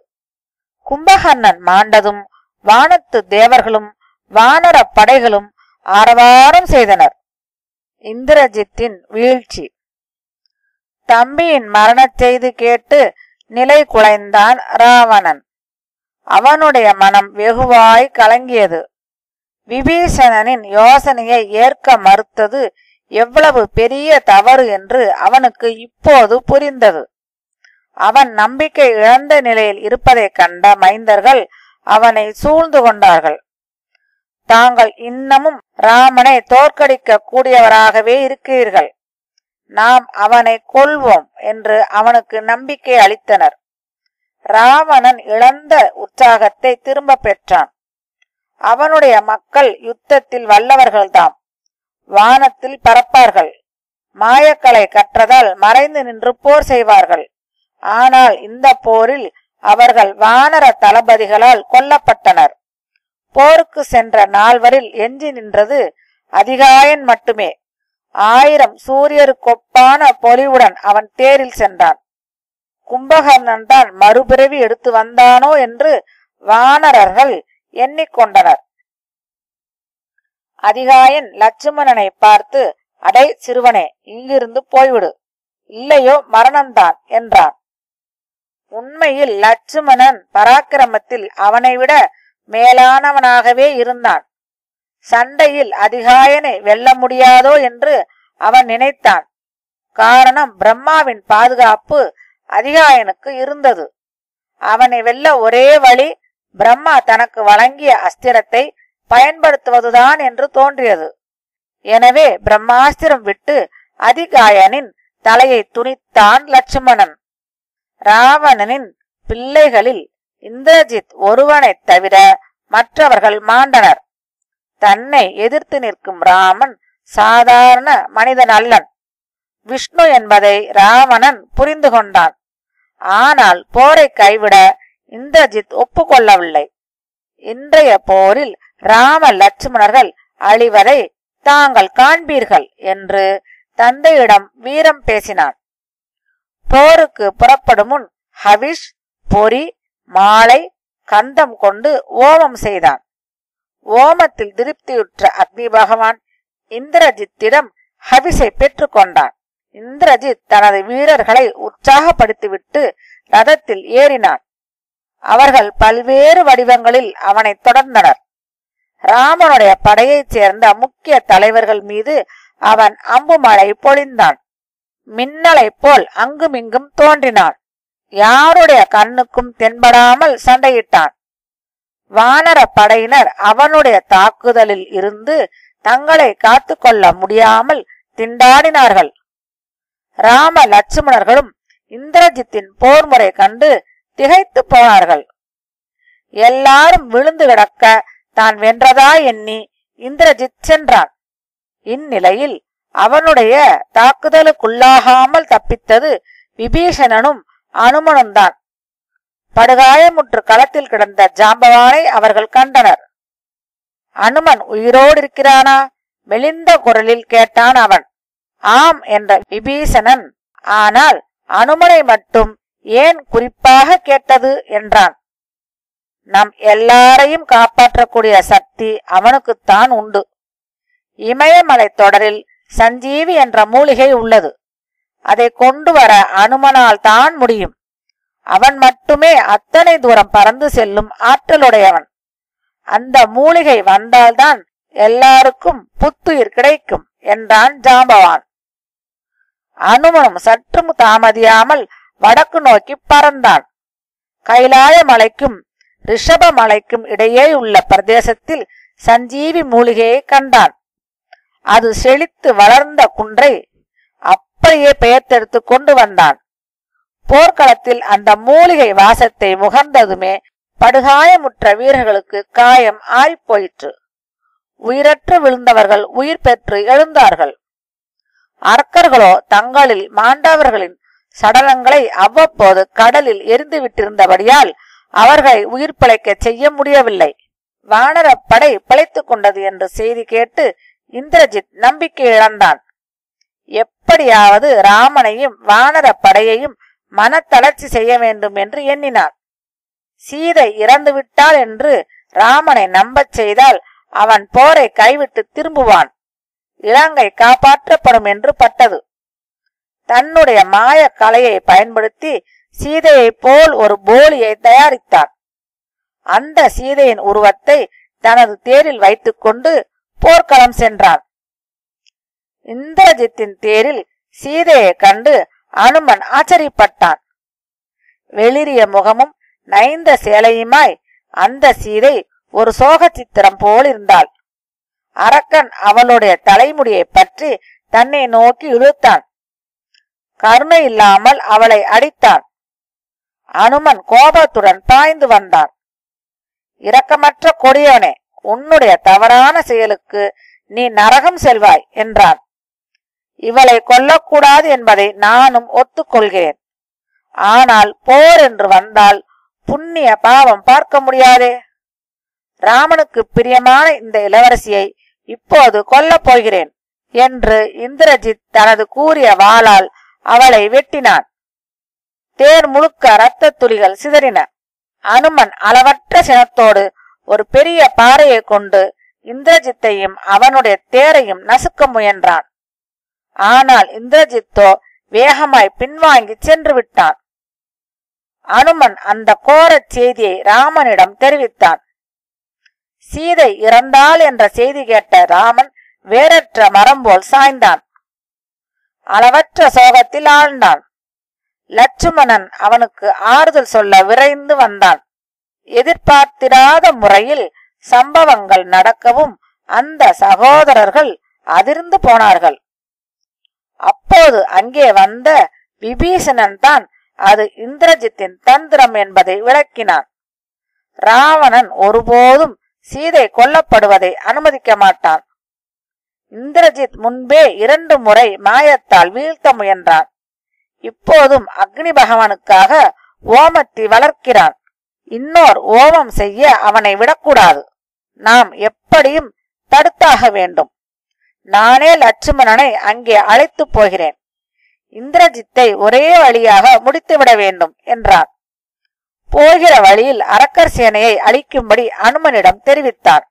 கும்பகர்ணன் மாண்டதும் வானத்து தேவர்களும் வானர படைகளும் ஆரவாரம் செய்தனர். இந்திரஜித்தின் வீழ்ச்சி. தம்பியின் மரணச் செய்தி கேட்டு நிலை குலைந்தான் ராவணன். அவனுடைய மனம் வெகுவாய் கலங்கியது. விபீஷணனின் யோசனையை ஏற்க மறுத்தது எவ்வளவு பெரிய தவறு என்று அவனுக்கு இப்போது புரிந்தது. அவன் நம்பிக்கை இழந்த நிலையில் இருப்பதை கண்ட மைந்தர்கள் அவனை சூழ்ந்து கொண்டார்கள். தாங்கள் இன்னமும் ராமனை தோற்கடிக்க கூடியவராகவே இருக்கிறீர்கள், நாம் அவனை கொல்வோம் என்று அவனுக்கு நம்பிக்கை அளித்தனர். ராவணன் இழந்த உற்சாகத்தை திரும்ப பெற்றான். அவனுடைய மக்கள் யுத்தத்தில் வல்லவர்கள்தாம். வானத்தில் பறப்பார்கள். மாயக்கலை கற்றதால் மறைந்து நின்று போர் செய்வார்கள். ஆனால் இந்த போரில் அவர்கள் வானர தளபதிகளால் கொல்லப்பட்டனர். போருக்கு சென்ற நால்வரில் எஞ்சி நின்றது அதிகாயன் மட்டுமே. 1000 சூரியருக்கொப்பான பொலிவுடன் அவன் தேரில் சென்றான். கும்பகர்ணன் தான் மறுபிறவி எடுத்து வந்தானோ என்று வானரர்கள் எண்ணிக்கொண்டனர். அதிகாயன் லட்சுமணனை பார்த்து, அடை சிறுவனே, இங்கிருந்து போய்விடு, இல்லையோ மரணம்தான் என்றான். உண்மையில் லட்சுமணன் பராக்கிரமத்தில் அவனை விட மேலானவனாகவே இருந்தான். சண்டையில் அதிகாயனை வெல்ல முடியாதோ என்று அவன் நினைத்தான். காரணம், பிரம்மாவின் பாதுகாப்பு அதிகாயனுக்கு இருந்தது. அவனை வெல்ல ஒரே வழி பிரம்மா தனக்கு வழங்கிய அஸ்திரத்தை பயன்படுத்துவதுதான் என்று தோன்றியது. எனவே பிரம்மாஸ்திரம் விட்டு அதிகாயனின் தலையை துணித்தான் லட்சுமணன். ராவணனின் பிள்ளைகளில் இந்திரஜித் ஒருவனைத் தவிர மற்றவர்கள் மாண்டனர். தன்னை எதிர்த்து நிற்கும் ராமன் சாதாரண மனிதன் அல்லன். விஷ்ணு என்பதை ராவணன் புரிந்து கொண்டான். ஆனால் போரை கைவிட இந்திரஜித் ஒப்புக்கொள்ளவில்லை. இன்றைய போரில் ராம லட்சுமணர்கள் அழிவதை தாங்கள் காண்பீர்கள் என்று தந்தையிடம் வீரம் பேசினான். போருக்கு புறப்படும் முன் ஹவிஷ், பொறி, மாலை, கந்தம் கொண்டு ஓமம் செய்தான். ஓமத்தில் திருப்தியுற்ற அக்னி பகவான் இந்திரஜித்திடம் ஹவிஷை பெற்றுக் கொண்டான். இந்திரஜித் தனது வீரர்களை உற்சாகப்படுத்திவிட்டு ரதத்தில் ஏறினான். அவர்கள் பல்வேறு வடிவங்களில் அவனை தொடர்ந்தனர். ராமனுடைய படையைச் சேர்ந்த முக்கிய தலைவர்கள் மீது அவன் அம்புமழை பொழிந்தான். மின்னலை போல் அங்குமிங்கும் தோன்றினான். யாருடைய கண்ணுக்கும் தென்படாமல் சண்டையிட்டான். வானர படையினர் அவனுடைய தாக்குதலில் இருந்து தங்களை காத்து கொள்ள முடியாமல் திண்டாடினார்கள். ராம லட்சுமணர்களும் இந்திரஜித்தின் போர் முறை கண்டு திகைத்து போனார்கள். எல்லாரும் விழுந்து கிடக்க தான் வென்றதா எண்ணி இந்திரஜித் சென்றான். இந்நிலையில் அவனுடைய தாக்குதலுக்குள்ளாகாமல் தப்பித்தது விபீஷணனும் அனுமனும் தான். படுகாயமுற்று களத்தில் கிடந்த ஜாம்பவானை அவர்கள் கண்டனர். அனுமன் உயிரோடு இருக்கிறானா? மெலிந்த குரலில் கேட்டான் அவன். ஆம் என்ற விபீஷணன், ஆனால் அனுமனை மட்டும் ஏன் குறிப்பாக கேட்டது என்றான். நம் எல்லாரையும் காப்பாற்றக்கூடிய சக்தி அவனுக்குத்தான் உண்டு. இமயமலை தொடரில் சஞ்சீவி என்ற மூலிகை உள்ளது. அதை கொண்டு வர அனுமனால் தான் முடியும். அவன் மட்டுமே அத்தனை தூரம் பறந்து செல்லும் ஆற்றலுடையவன். அந்த மூலிகை வந்தால்தான் எல்லாருக்கும் புத்துயிர் கிடைக்கும் என்றான் ஜாம்பவான். அனுமனும் சற்றும் தாமதியாமல் வடக்கு நோக்கி பறந்தான். கைலாய மலைக்கும் ரிஷப மலைக்கும் இடையே உள்ள பிரதேசத்தில் சஞ்சீவி மூலிகையை கண்டான். அது செழித்து வளர்ந்த குன்றை அப்படியே பெயர்த்தெடுத்து கொண்டு வந்தான். போர்க்களத்தில் அந்த மூலிகை வாசத்தை முகர்ந்ததுமே படுகாயமுற்ற வீரர்களுக்கு காயம் ஆறிப்போயிற்று. உயிரற்று விழுந்தவர்கள் உயிர் பெற்று எழுந்தார்கள். அரக்கர்களோ தங்களில் மாண்டவர்களின் சடலங்களை அவ்வப்போது கடலில் எரிந்து விட்டிருந்தபடியால் அவர்களை உயிர் பிழைக்க செய்ய முடியவில்லை. வானர படை பிழைத்துக் கொண்டது என்று செய்தி கேட்டு இந்திரஜித் நம்பிக்கை இழந்தான். எப்படியாவது ராமனையும் வானர படையையும் மனத்தளர்ச்சி செய்ய வேண்டும் என்று எண்ணினான். சீதை இறந்து விட்டாள் என்று ராமனை நம்பச் செய்தால் அவன் போரை கைவிட்டு திரும்புவான். இலங்கை காப்பாற்றப்படும் என்று பட்டது. தன்னுடைய மாய கலையை பயன்படுத்தி சீதையை போல் ஒரு போலியை தயாரித்தான். அந்த சீதையின் உருவத்தை தனது தேரில் வைத்துக் கொண்டு போர்க்களம் சென்றான். இந்திரஜித்தின் தேரில் சீதையை கண்டு அனுமன் ஆச்சரியப்பட்டான். வெளிரிய முகமும் நைந்த சேலையுமாய் அந்த சீதை ஒரு சோக சித்திரம் போல் இருந்தாள். அரக்கன் அவளுடைய தலைமுடியை பற்றி தன்னை நோக்கி இழுத்தான். கருணை இல்லாமல் அவளை அடித்தான். அனுமன் கோபத்துடன் பாய்ந்து வந்தான். இரக்கமற்ற கொடியவனே, உன்னுடைய தவறான செயலுக்கு நீ நரகம் செல்வாய் என்றான். இவளை கொல்லக்கூடாது என்பதை நானும் ஒத்துக்கொள்கிறேன். ஆனால் போர் என்று வந்தால் புண்ணிய பாவம் பார்க்க முடியாதே. ராமனுக்கு பிரியமான இந்த இளவரசியை இப்போது கொல்லப் போகிறேன் என்று இந்திரஜித் தனது கூறிய வாளால் அவளை வெட்டினான். தேர் முழுக்க இரத்த துளிகள் சிதறின. அனுமன் அளவற்ற சினத்தோடு ஒரு பெரிய பாறையை கொண்டு இந்திரஜித்தையும் அவனுடைய தேரையும் நசுக்க முயன்றான். ஆனால் இந்திரஜித்தோ வேகமாய் பின்வாங்கி சென்று விட்டான். அனுமன் அந்த கோரச் செய்தியை ராமனிடம் தெரிவித்தான். சீதை இறந்தாள் என்ற செய்தி கேட்ட ராமன் வேறற்ற மரம் போல் சாய்ந்தான். அளவற்ற சோகத்தில் ஆழ்ந்தான். லட்சுமணன் அவனுக்கு ஆறுதல் சொல்ல விரைந்து வந்தான். எதிர்பார்த்திராத முறையில் சம்பவங்கள் நடக்கவும் அந்த சகோதரர்கள் அதிர்ந்து போனார்கள். அப்போது அங்கே வந்த விபீஷணன் தான் அது இந்திரஜித்தின் தந்திரம் என்பதை விளக்கினான். ராவணன் ஒருபோதும் சீதை கொல்லப்படுவதை அனுமதிக்க மாட்டான். இந்திரஜித் முன்பே 2 முறை மாயத்தால் வீழ்த்த முயன்றான். இப்போதும் அக்னி பகவானுக்காக ஓமத்தை வளர்க்கிறான். இன்னோர் ஓமம் செய்ய அவனை விடக்கூடாது. நாம் எப்படியும் தடுத்தாக வேண்டும். நானே லட்சுமணனை அங்கே அழைத்து போகிறேன். இந்திரஜித்தை ஒரே வழியாக முடித்துவிட வேண்டும் என்றான். போகிற வழியில் அரக்கர் சேனையை அழிக்கும்படி அனுமனிடம் தெரிவித்தார்.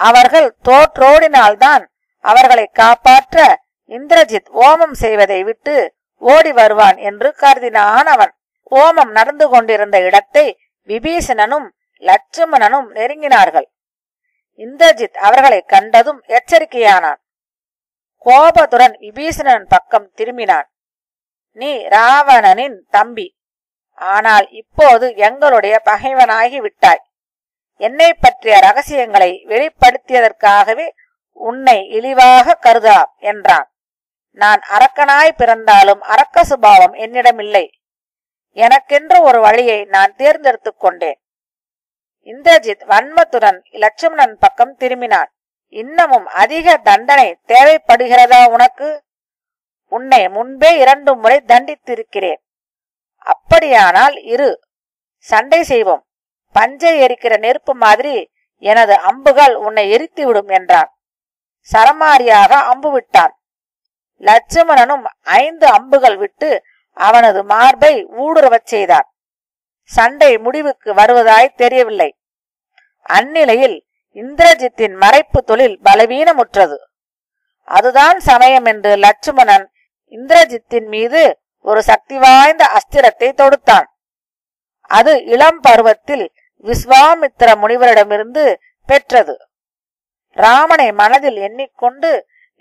அவர்கள் தோற்றோடினால்தான் அவர்களை காப்பாற்ற இந்திரஜித் ஓமம் செய்வதை விட்டு ஓடி வருவான் என்று கருதினான் அவன். ஓமம் நடந்து கொண்டிருந்த இடத்தை விபீஷணனும் லட்சுமணனும் நெருங்கினார்கள். இந்திரஜித் அவர்களை கண்டதும் எச்சரிக்கையானான். கோபத்துடன் விபீஷணன் பக்கம் திரும்பினான். நீ ராவணனின் தம்பி, ஆனால் இப்போது எங்களுடைய பகைவனாகி விட்டாய். என்னை பற்றிய ரகசியங்களை வெளிப்படுத்தியதற்காகவே உன்னை இழிவாக கருதலாம் என்றான். நான் அரக்கனாய் பிறந்தாலும் அரக்க சுபாவம் என்னிடமில்லை. எனக்கென்று ஒரு வழியை நான் தேர்ந்தெடுத்துக் கொண்டேன். இந்திரஜித் வன்மத்துடன் லட்சுமணன் பக்கம் திரும்பினான். இன்னமும் அதிக தண்டனை தேவைப்படுகிறதா உனக்கு? உன்னை முன்பே 2 முறை தண்டித்திருக்கிறேன். அப்படியானால் இரு, சண்டை செய்வோம். பஞ்சை எரிக்கிற நெருப்பு மாதிரி எனது அம்புகள் உன்னை எரித்துவிடும் என்றான். சரமாரியாக அம்பு விட்டான். லட்சுமணனும் 5 அம்புகள் விட்டு அவனது மார்பை ஊடுருவச் செய்தான். சண்டை முடிவுக்கு வருவதாய் தெரியவில்லை. அந்நிலையில் இந்திரஜித்தின் மறைப்பு தொழில் பலவீனமுற்றது. அதுதான் சமயம் என்று லட்சுமணன் இந்திரஜித்தின் மீது ஒரு சக்தி வாய்ந்த அஸ்திரத்தை தொடுத்தான். அது இளம் பருவத்தில் விஸ்வாமித்திர முனிவரிடமிருந்து பெற்றது. ராமனை மனதில் எண்ணிக்கொண்டு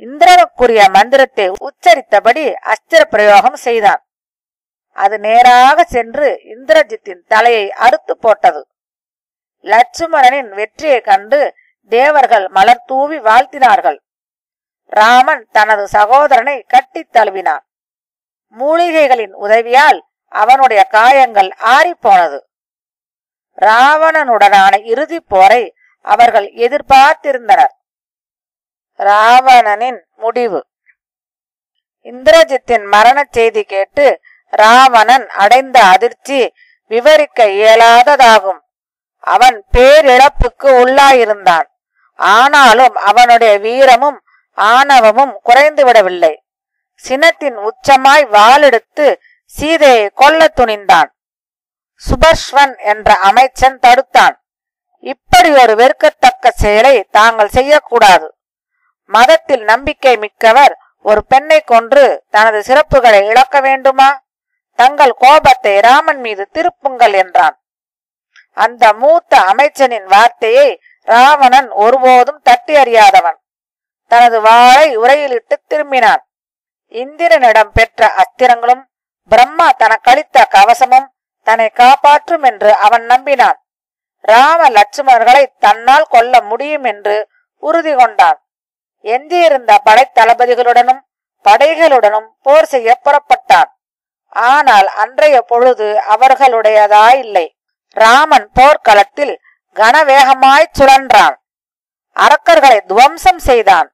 இந்திரனுக்குரிய மந்திரத்தை உச்சரித்தபடி அஸ்திர பிரயோகம் செய்தான். அது நேராக சென்று இந்திரஜித்தின் தலையை அறுத்து போட்டது. லட்சுமணனின் வெற்றியை கண்டு தேவர்கள் மலர் தூவி வாழ்த்தினார்கள். ராமன் தனது சகோதரனை கட்டி தழுவினான். மூலிகைகளின் உதவியால் அவனுடைய காயங்கள் ஆறிப்போனது. ராவணனுடனான இறுதி போரை அவர்கள் எதிர்பார்த்திருந்தனர். ராவணனின் முடிவு. இந்திரஜித்தின் மரண செய்தி கேட்டு ராவணன் அடைந்த அதிர்ச்சி விவரிக்க இயலாததாகும். அவன் பேரிழப்புக்கு உள்ளாயிருந்தான். ஆனாலும் அவனுடைய வீரமும் ஆணவமும் குறைந்து விடவில்லை. சினத்தின் உச்சமாய் வாளெடுத்து சீதையை கொல்ல துணிந்தான். சுபர்ஸ்வன் என்ற அமைச்சன் தடுத்தான். இப்படி ஒரு வெறுக்கத்தக்க செயலை தாங்கள் செய்யக்கூடாது. மதத்தில் நம்பிக்கை மிக்கவர் ஒரு பெண்ணை கொன்று தனது சிறப்புகளை இழக்க வேண்டுமா? தங்கள் கோபத்தை ராமன் மீது திருப்புங்கள் என்றான். அந்த மூத்த அமைச்சனின் வார்த்தையை ராவணன் ஒருபோதும் தட்டி அறியாதவன். தனது வாளை உரையிலிட்டு திரும்பினான். இந்திரனிடம் பெற்ற அஸ்திரங்களும் பிரம்மா தனக்களித்த கவசமும் தன்னை காப்பாற்றும் என்று அவன் நம்பினான். ராம லட்சுமணர்களை தன்னால் கொல்ல முடியும் என்று உறுதி கொண்டான். எஞ்சியிருந்த படைத்தளபதிகளுடனும் படைகளுடனும் போர் செய்ய புறப்பட்டான். ஆனால் அன்றைய பொழுது அவர்களுடையதாயில்லை. ராமன் போர்க்களத்தில் கனவேகமாய் சுழன்றான். அரக்கர்களை துவம்சம் செய்தான்.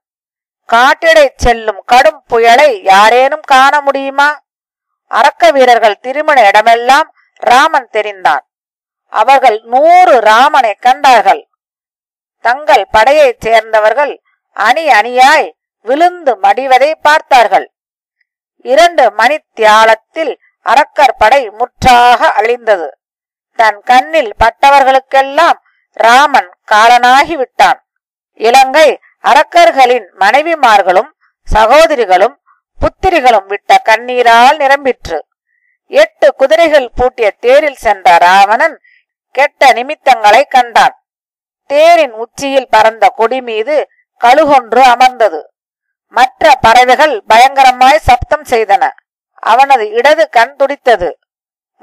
காட்டிடை செல்லும் கடும் புயலை யாரேனும் காண முடியுமா? அரக்க வீரர்கள் திரும்பின இடமெல்லாம் ராமன் தெரிந்தான். அவர்கள் 100 ராமனை கண்டார்கள். தங்கள் படையைச் சேர்ந்தவர்கள் அணி அணியாய் விழுந்து மடிவதை பார்த்தார்கள். 2 மணித்தியாலத்தில் அரக்கர் படை முற்றாக அழிந்தது. தன் கண்ணில் பட்டவர்களுக்கெல்லாம் ராமன் காலனாகி விட்டான். இலங்கை அரக்கர்களின் மனைவிமார்களும் சகோதரிகளும் புத்திரிகளும் விட்ட கண்ணீரால் நிரம்பிற்று. 8 குதிரைகள் பூட்டிய தேரில் சென்ற ராவணன் கெட்ட நிமித்தங்களை கண்டான். தேரின் உச்சியில் பறந்த கொடி மீது கழுகொன்று அமர்ந்தது. மற்ற பறவைகள் பயங்கரமாய் சப்தம் செய்தன. அவனது இடது கண் துடித்தது.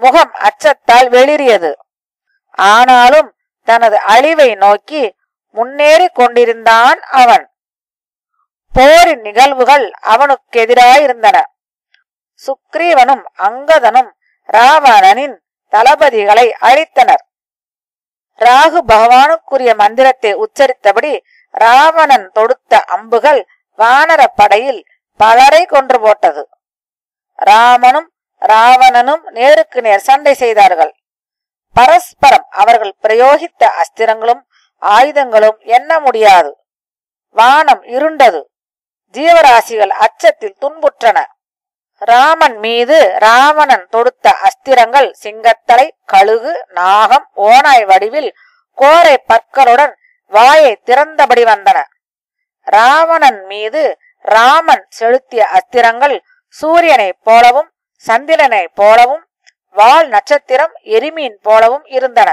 முகம் அச்சத்தால் வெளிரியது. ஆனாலும் தனது அழிவை நோக்கி முன்னேறி கொண்டிருந்தான் அவன். போரின் நிகழ்வுகள் அவனுக்கு எதிராயிருந்தன. சுக்ரீவனும் அங்கதனும் ராவணனின் தளபதிகளை அழித்தனர். ராகு பகவானுக்குரிய மந்திரத்தை உச்சரித்தபடி ராவணன் தொடுத்த அம்புகள் வானர படையில் பலரை கொன்று போட்டது. ராமனும் ராவணனும் நேருக்கு நேர் சண்டை செய்தார்கள். பரஸ்பரம் அவர்கள் பிரயோகித்த அஸ்திரங்களும் ஆயுதங்களும் எண்ண முடியாது. வானம் இருண்டது. ஜீவராசிகள் அச்சத்தில் துன்புற்றன. ராமன் மீது ராவணன் தொடுத்த அஸ்திரங்கள் சிங்கத்தலை, கழுகு, நாகம், ஓநாய் வடிவில் கோரை பற்களுடன் வாயை திறந்தபடி வந்தன. ராவணன் மீது ராமன் செலுத்திய அஸ்திரங்கள் சூரியனை போலவும் சந்திரனை போலவும் வால் நட்சத்திரம் எரிமீன் போலவும் இருந்தன.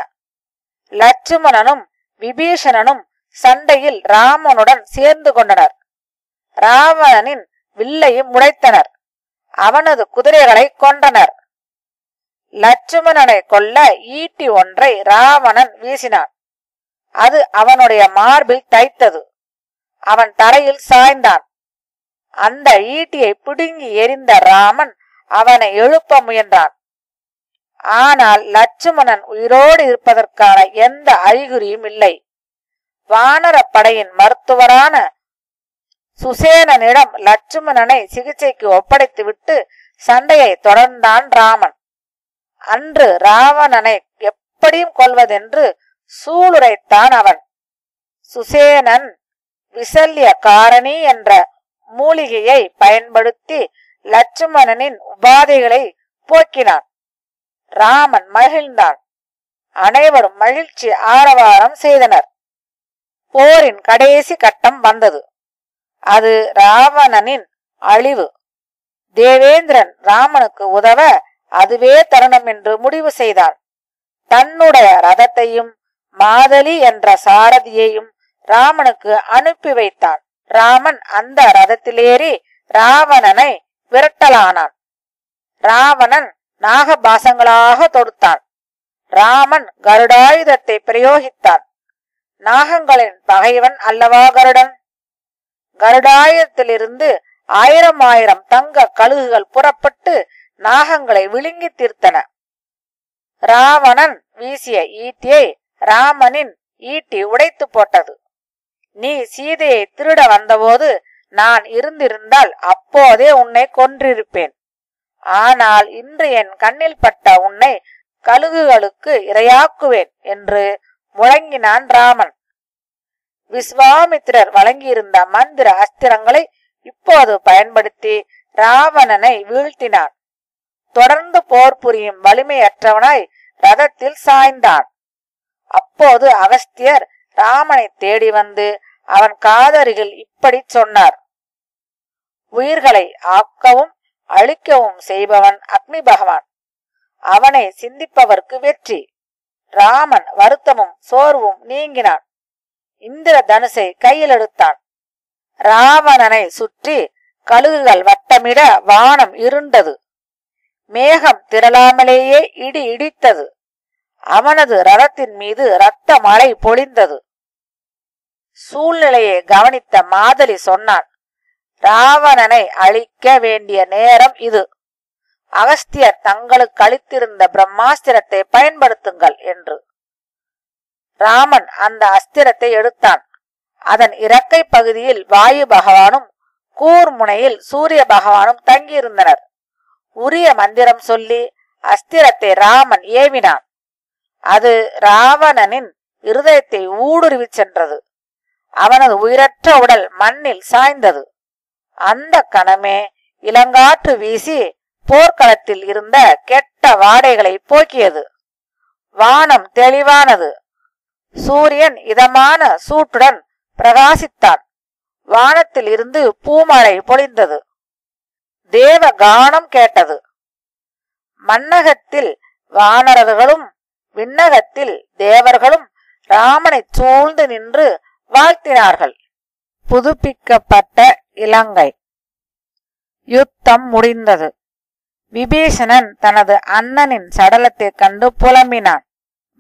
லட்சுமணனும் விபீஷணனும் சண்டையில் ராமனுடன் சேர்ந்து கொண்டனர். ராவணனின் வில்லையும் உடைத்தனர். அவனது குதிரைகளை கொன்றனர். லட்சுமணனை கொல்ல ஈட்டி ஒன்றை ராவணன் வீசினான். அது அவனுடைய மார்பில் தைத்தது. அவன் தரையில் சாய்ந்தான். அந்த ஈட்டியை பிடுங்கி எறிந்த ராமன் அவனை எழுப்ப முயன்றான். ஆனால் லட்சுமணன் உயிரோடு இருப்பதற்கான எந்த அறிகுறியும் இல்லை. வானர படையின் மருத்துவரான சுசேனனிடம் லட்சுமணனை சிகிச்சைக்கு ஒப்படைத்துவிட்டு சண்டையை தொடர்ந்தான் ராமன். அன்று ராவணனை எப்படியும் கொல்வதென்று சூளுரைத்தான் அவன். சுசேனன் விசல்ய காரணி என்ற மூலிகையை பயன்படுத்தி லட்சுமணனின் உபாதைகளை போக்கினான். ராமன் மகிழ்ந்தான். அனைவரும் மகிழ்ச்சி ஆரவாரம் செய்தனர். போரின் கடைசி கட்டம் வந்தது. அது ராவணனின் அழிவு. தேவேந்திரன் ராமனுக்கு உதவ அதுவே தருணம் என்று முடிவு செய்தான். தன்னுடைய ரதத்தையும் மாதலி என்ற சாரதியையும் ராமனுக்கு அனுப்பி வைத்தான். ராமன் அந்த ரதத்திலேறி ராவணனை விரட்டலானான். ராவணன் நாகபாசங்களாக தொடுத்தான். ராமன் கருடாயுதத்தை பிரயோகித்தான். நாகங்களின் பகைவன் அல்லவா கருடன். கருடாயுதத்திலிருந்து 1000 தங்க கழுகுகள் புறப்பட்டு நாகங்களை விழுங்கி தீர்த்தன. ராவணன் வீசிய ஈட்டியை ராமனின் ஈட்டி உடைத்து போட்டது. நீ சீதையை திருட வந்தபோது நான் இருந்திருந்தால் அப்போதே உன்னை கொன்றிருப்பேன். ஆனால் இன்று என் கண்ணில் பட்ட உன்னை கழுகுகளுக்கு இரையாக்குவேன் என்று முழங்கினான் ராமன். விஸ்வாமித்திரர் வழங்கியிருந்த மந்திர அஸ்திரங்களை இப்போது பயன்படுத்தி ராவணனை வீழ்த்தினான். தொடர்ந்து போர் புரியும் வலிமையற்றவனாய் ரதத்தில் சாய்ந்தான். அப்போது அகஸ்தியர் ராமனை தேடி வந்து அவன் காதருகில் இப்படி சொன்னார். உயிர்களை ஆக்கவும் அழிக்கவும் செய்பவன் அக்னி பகவான். அவனை சிந்திப்பவர்க்கு வெற்றி. ராமன் வருத்தமும் சோர்வும் நீங்கினான். இந்திர தனுசை கையில் எடுத்தான். ராவணனை சுற்றி கழுகுகள் வட்டமிட வானம் இருண்டது. மேகம் திரளாமலேயே இடி இடித்தது. அவனது ரதத்தின் மீது இரத்த மழை பொழிந்தது. சூழ்நிலையை கவனித்த மாதலி சொன்னான், ராவணனை அழிக்க வேண்டிய நேரம் இது. அகஸ்தியர் தங்களுக்கு அளித்திருந்த பிரம்மாஸ்திரத்தை பயன்படுத்துங்கள் என்று. ராமன் அந்த அஸ்திரத்தை எடுத்தான். அதன் இறக்கை பகுதியில் வாயு பகவானும் கூர்முனையில் சூரிய பகவானும் தங்கியிருந்தனர். உரிய மந்திரம் சொல்லி அஸ்திரத்தை ராமன் ஏவினான். அது ராவணனின் இருதயத்தை ஊடுருவி சென்றது. அவனது உயிரற்ற உடல் மண்ணில் சாய்ந்தது. அந்த கணமே இளங்காற்று வீசி போர்க்களத்தில் இருந்த கெட்ட வாடைகளை போக்கியது. வானம் தெளிவானது. சூரியன் இதமான சூட்டுடன் பிரகாசித்தான். வானத்தில் இருந்து பூமழை பொழிந்தது. தேவ கானம் கேட்டது. மன்னகத்தில் வானரர்களும் விண்ணகத்தில் தேவர்களும் ராமனை சூழ்ந்து நின்று வாழ்த்தினார்கள். புதுப்பிக்கப்பட்ட இலங்கை. யுத்தம் முடிந்தது. விபீஷணன் தனது அண்ணனின் சடலத்தை கண்டு புலம்பினான்.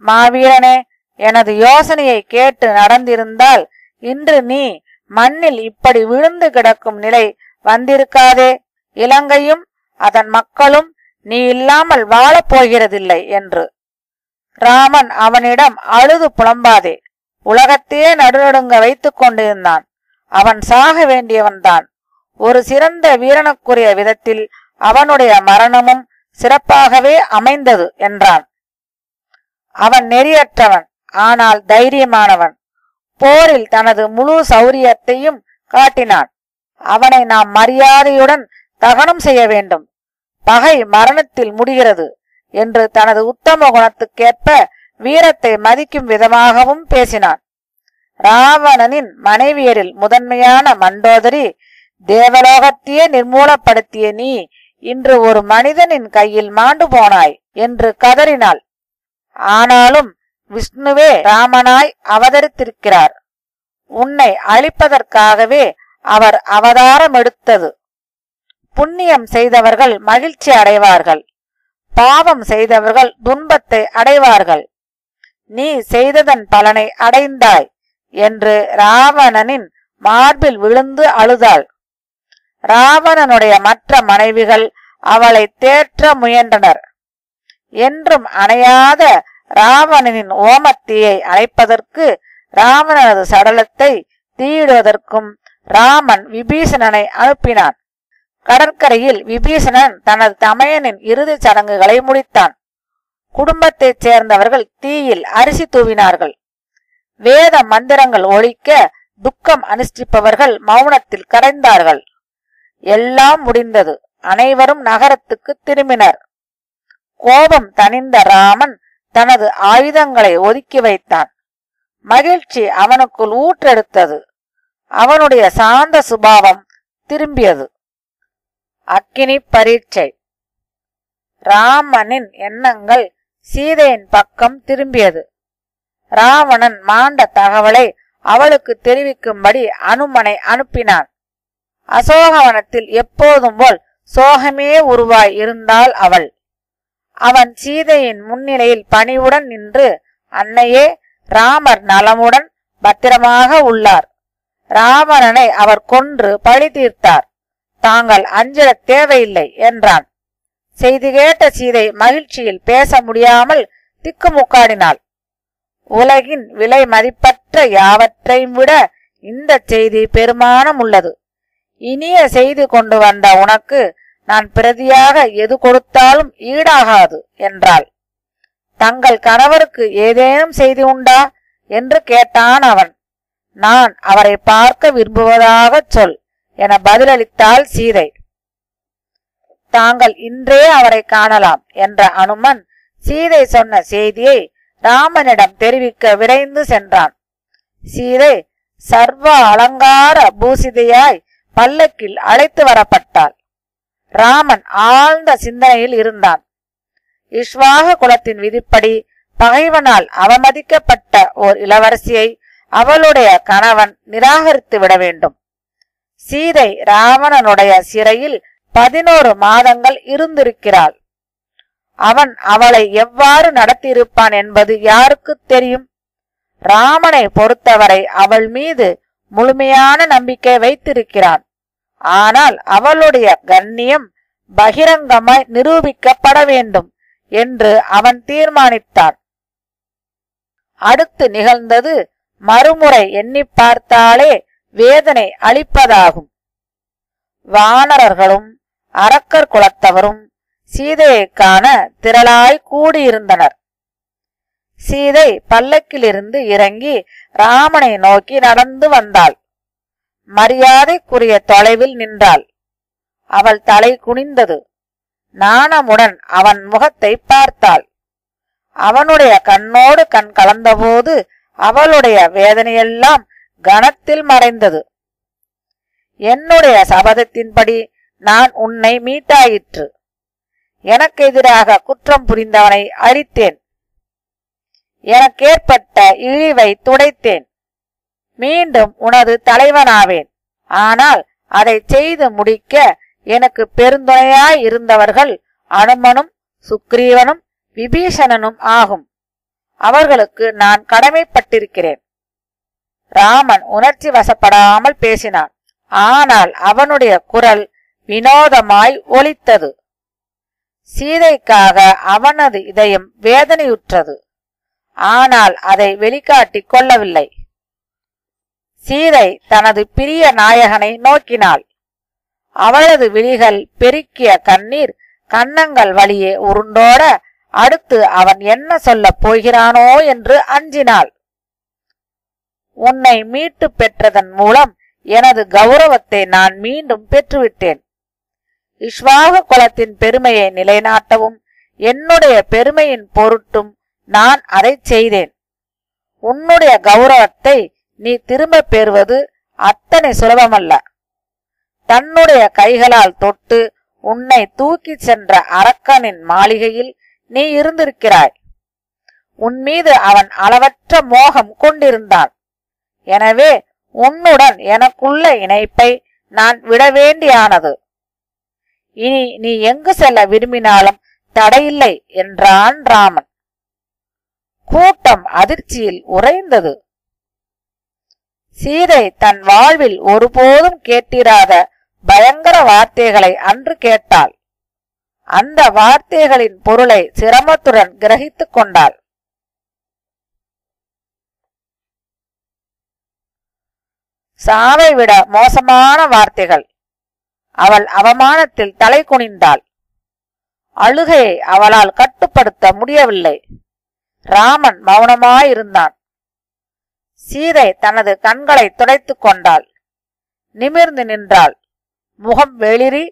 மாவீரனே, எனது யோசனையை கேட்டு நடந்திருந்தால் இன்று நீ மண்ணில் இப்படி விழுந்து கிடக்கும் நிலை வந்திருக்காதே. இலங்கையும் அதன் மக்களும் நீ இல்லாமல் வாழப் போகிறதில்லை என்று. ராமன் அவனிடம் அழுது புலம்பாதே, உலகத்தையே நடுநடுங்க வைத்துக் கொண்டிருந்தான். அவன் சாக வேண்டியவன்தான். ஒரு சிறந்த வீரனுக்குரிய விதத்தில் அவனுடைய மரணமும் சிறப்பாகவே அமைந்தது என்றான். அவன் நெறியற்றவன், ஆனால் தைரியமானவன். போரில் தனது முழு சௌரியத்தையும் காட்டினான். அவனை நாம் மரியாதையுடன் தகனம் செய்ய வேண்டும். பகை மரணத்தில் முடிகிறது என்று தனது உத்தம குணத்துக்கேற்ப வீரத்தை மதிக்கும் விதமாகவும் பேசினான். ராவணனின் மனைவியரில் முதன்மையான மண்டோதரி, தேவலோகத்தையே நிர்மூலப்படுத்திய நீ இன்று ஒரு மனிதனின் கையில் மாண்டு போனாய் என்று கதறினாள். ஆனாலும் விஷ்ணுவே ராமனாய் அவதரித்திருக்கிறார். உன்னை அழிப்பதற்காகவே அவர் அவதாரம் எடுத்தது. புண்ணியம் செய்தவர்கள் மகிழ்ச்சி அடைவார்கள், பாவம் செய்தவர்கள் துன்பத்தை அடைவார்கள். நீ செய்ததன் பலனை அடைந்தாய் என்று ராவணனின் மார்பில் விழுந்து அழுதாள். ராவணனுடைய மற்ற மனைவிகள் அவளை தேற்ற முயன்றனர். என்றும் அணையாத ராவணனின் ஓமத்தீயை அணைப்பதற்கு, ராவணனது சடலத்தை தீயிடுவதற்கும் ராமன் விபீஷணனை அனுப்பினான். கடற்கரையில் விபீஷணன் தனது தமையனின் இறுதிச் சடங்குகளை முடித்தான். குடும்பத்தைச் சேர்ந்தவர்கள் தீயில் அரிசி தூவினார்கள். வேத மந்திரங்கள் ஒழிக்க துக்கம் அனுஷ்டிப்பவர்கள் மௌனத்தில் கரைந்தார்கள். எல்லாம் முடிந்தது. அனைவரும் நகரத்துக்கு திரும்பினர். கோபம் தணிந்த ராமன் தனது ஆயுதங்களை ஒதுக்கி வைத்தான். மகிழ்ச்சி அவனுக்குள் ஊற்றெடுத்தது. அவனுடைய சாந்த சுபாவம் திரும்பியது. அக்கினி பரீட்சை. ராமனின் எண்ணங்கள் சீதையின் பக்கம் திரும்பியது. ராவணன் மாண்ட தகவலை அவளுக்கு தெரிவிக்கும்படி அனுமனை அனுப்பினான். அசோகவனத்தில் எப்போதும் போல் சோகமே உருவாய் இருந்தாள் அவள். அவன் சீதையின் முன்னிலையில் பணிவுடன் நின்று, அன்னையே, ராமர் நலமுடன் பத்திரமாக உள்ளார். ராவணனை அவர் கொன்று பழி தீர்த்தார். தாங்கள் அஞ்சிட தேவையில்லை என்றான். செய்தி கேட்ட சீதை மகிழ்ச்சியில் பேச முடியாமல் திக்குமுக்காடினாள். உலகின் விலை மதிப்பற்ற யாவற்றையும் விட இந்த செய்தி பெருமானம் உள்ளது. இனிய செய்தி கொண்டு வந்த உனக்கு நான் பிரதியாக எது கொடுத்தாலும் ஈடாகாது என்றாள். தங்கள் கணவருக்கு ஏதேனும் செய்தி உண்டா என்று கேட்டான் அவன். நான் அவரை பார்க்க விரும்புவதாக சொல் என பதிலளித்தாள் சீதை. தாங்கள் இன்றே அவரை காணலாம் என்ற அனுமன் சீதை சொன்ன செய்தியை ராமனிடம் தெரிவிக்க விரைந்து சென்றான். சீதை சர்வ அலங்கார பூசிதையாய் பல்லக்கில் அழைத்து வரப்பட்டாள். ராமன் ஆழ்ந்த சிந்தனையில் இருந்தான். இஷ்வாக குலத்தின் விதிப்படி பகைவனால் அவமதிக்கப்பட்ட ஓர் இளவரசியை அவளுடைய கணவன் நிராகரித்து விட வேண்டும். சீதை ராவணனுடைய சிறையில் 11 மாதங்கள் இருந்திருக்கிறாள். அவன் அவளை எவ்வாறு நடத்தியிருப்பான் என்பது யாருக்கு தெரியும்? ராமனை பொறுத்தவரை அவள் மீது முழுமையான நம்பிக்கை வைத்திருக்கிறான். ஆனால் அவளுடைய கண்ணியம் பகிரங்கமாய் நிரூபிக்கப்பட வேண்டும் என்று அவன் தீர்மானித்தான். அடுத்து நிகழ்ந்தது மறுமுறை எண்ணி பார்த்தாலே வேதனை அளிப்பதாகும். வானரர்களும் அரக்கர் குலத்தவரும் சீதையை காண திரளாய் கூடியிருந்தனர். சீதை பல்லக்கிலிருந்து இறங்கி ராமனை நோக்கி நடந்து வந்தாள். மரியாதைக்குரிய தொலைவில் நின்றாள். அவள் தலை குனிந்தது. நாணமுடன் அவன் முகத்தை பார்த்தாள். அவனுடைய கண்ணோடு கண் கலந்தபோது அவளுடைய வேதனையெல்லாம் கணத்தில் மறைந்தது. என்னுடைய சபதத்தின்படி நான் உன்னை மீட்டாயிற்று. எனக்கு எதிராக குற்றம் புரிந்தவனை அழித்தேன். எனக்கேற்பட்ட இழிவை துடைத்தேன். மீண்டும் உனது தலைவனாவேன். ஆனால் அதை செய்து முடிக்க எனக்கு பெருந்துணையாய் இருந்தவர்கள் அனுமனும் சுக்ரீவனும் விபீஷணனும் ஆகும். அவர்களுக்கு நான் கடமைப்பட்டிருக்கிறேன். ராமன் உணர்ச்சி வசப்படாமல் பேசினான். ஆனால் அவனுடைய குரல் வினோதமாய் ஒலித்தது. சீதைக்காக அவனது இதயம் வேதனையுற்றது. ஆனால் அதை வெளிக்காட்டிக் கொள்ளவில்லை. சீதை தனது பிரிய நாயகனை நோக்கினாள். அவளது விழிகள் பெருக்கிய கண்ணீர் கன்னங்கள் வழியே உருண்டோட, அடுத்து அவன் என்ன சொல்லப் போகிறானோ என்று அஞ்சினாள். உன்னை மீட்டு பெற்றதன் மூலம் எனது கௌரவத்தை நான் மீண்டும் பெற்றுவிட்டேன். இஷ்வாகு குலத்தின் பெருமையை நிலைநாட்டவும் என்னுடைய பெருமையின் பொருட்டும் நான் அதை செய்தேன். உன்னுடைய கௌரவத்தை நீ திரும்ப பெறுவது அத்தனை சுலபமல்ல. தன்னுடைய கைகளால் தொட்டு உன்னை தூக்கி சென்ற அரக்கனின் மாளிகையில் நீ இருந்திருக்கிறாய். உன் மீது அவன் அளவற்ற மோகம் கொண்டிருந்தான். எனவே உன்னுடன் எனக்குள்ள இணைப்பை நான் விட வேண்டியானது. இனி நீ எங்கு செல்ல விரும்பினாலும் தடையில்லை என்றான் ராமன். கூட்டம் அதிர்ச்சியில் உறைந்தது. சீதை தன் வாழ்வில் ஒருபோதும் கேட்டிராத பயங்கர வார்த்தைகளை அன்று கேட்டாள். அந்த வார்த்தைகளின் பொருளை சிரமத்துடன் கிரகித்துக் கொண்டாள். சாவை விட மோசமான வார்த்தைகள். அவள் அவமானத்தில் தலை குனிந்தாள். அழுகையை அவளால் கட்டுப்படுத்த முடியவில்லை. ராமன் மௌனமாயிருந்தான். சீதை தனது கண்களை துடைத்துக் கொண்டாள். நிமிர்ந்து நின்றாள். முகம் வெளிரி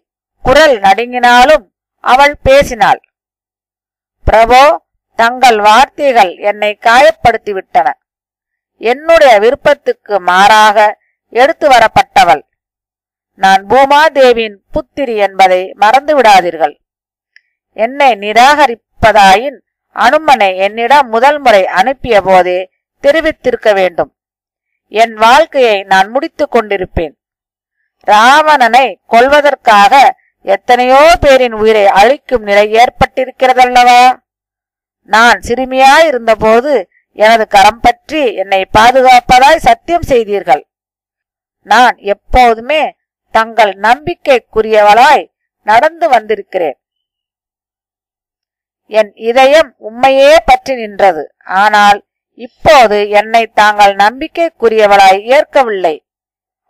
குரல் நடுங்கினாலும் அவள் பேசினாள். பிரபோ, தங்கள் வார்த்தைகள் என்னை காயப்படுத்திவிட்டன. என்னுடைய விருப்பத்துக்கு மாறாக எடுத்து வரப்பட்டவள். நான் பூமாதேவியின் புத்திரி என்பதை மறந்து விடாதீர்கள். என்னை நிராகரிப்பதாயின் அனுமனை என்னிடம் முதல் முறை அனுப்பிய போதே தெரிவித்திருக்க வேண்டும். என் வாழ்க்கையை நான் முடித்துக் கொண்டிருப்பேன். ராவணனை கொல்வதற்காக எத்தனையோ பேரின் உயிரை அழிக்கும் நிலை ஏற்பட்டிருக்கிறதல்லவா? நான் சிறுமியாயிருந்த போது எனது கரம் பற்றி என்னை பாதுகாப்பதாய் சத்தியம் செய்தீர்கள். நான் எப்போதுமே தங்கள் நம்பிக்கைக்குரியவளாய் நடந்து வந்திருக்கிறேன். என் இதயம் உம்மையே பற்றி நின்றது. ஆனால் இப்போது என்னை தாங்கள் நம்பிக்கைக்குரியவளாய் ஏற்கவில்லை.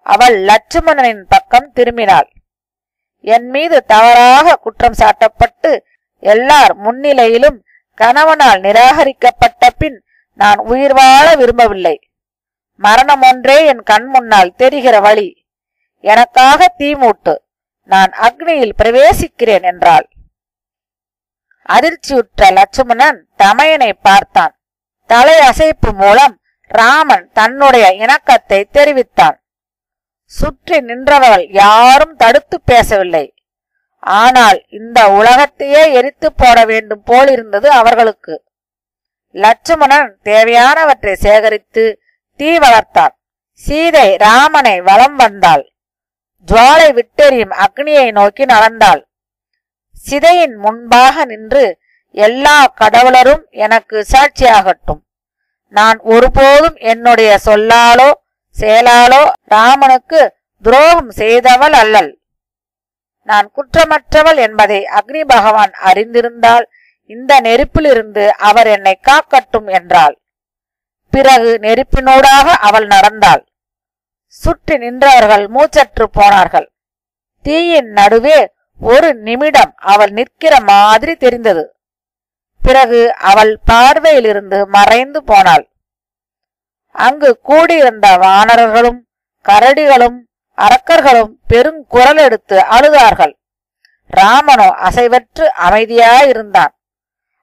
அவள் லட்சுமணனின் பக்கம் திரும்பினாள். என் மீது தவறாக குற்றம் சாட்டப்பட்டு எல்லார் முன்னிலையிலும் கணவனால் நிராகரிக்கப்பட்ட பின் நான் உயிர் வாழ விரும்பவில்லை. மரணம் ஒன்றே என் கண் முன்னால் தெரிகிற வழி. எனக்காக தீமூட்டு. நான் அக்னியில் பிரவேசிக்கிறேன் என்றாள். அதிர்ச்சியுற்ற லட்சுமணன் தமையனை பார்த்தான். தலை அசைப்பு மூலம் ராமன் தன்னுடைய இணக்கத்தை தெரிவித்தான். சுற்றி நின்றவர்கள் யாரும் தடுத்து பேசவில்லை. ஆனால் இந்த உலகத்தையே எரித்து போட வேண்டும் போலிருந்தது அவர்களுக்கு. லட்சுமணன் தேவையானவற்றை சேகரித்து தீ வளர்த்தான். சீதை ராமனை வலம் வந்தாள். ஜுவாலை விட்டெறியும் அக்னியை நோக்கி நடந்தாள். சிதையின் முன்பாக நின்று, எல்லா கடவுளரும் எனக்கு சாட்சியாகட்டும். நான் ஒருபோதும் என்னுடைய சொல்லாலோ செயலாலோ ராமனுக்கு துரோகம் செய்தவள் அல்லல். நான் குற்றமற்றவள் என்பதை அக்னி பகவான் அறிந்திருந்தால் இந்த நெருப்பிலிருந்து அவர் என்னை காக்கட்டும் என்றாள். பிறகு நெருப்பினூடாக அவள் நடந்தாள். சுற்றி நின்றவர்கள் மூச்சற்று போனார்கள். தீயின் நடுவே ஒரு நிமிடம் அவள் நிற்கிற மாதிரி தெரிந்தது. பிறகு அவள் பார்வையிலிருந்து மறைந்து போனாள். அங்கு கூடியிருந்த வானரர்களும் கரடிகளும் அரக்கர்களும் பெருங்குரல் எடுத்து அழுதார்கள். ராமனோ அசைவற்று அமைதியாயிருந்தான்.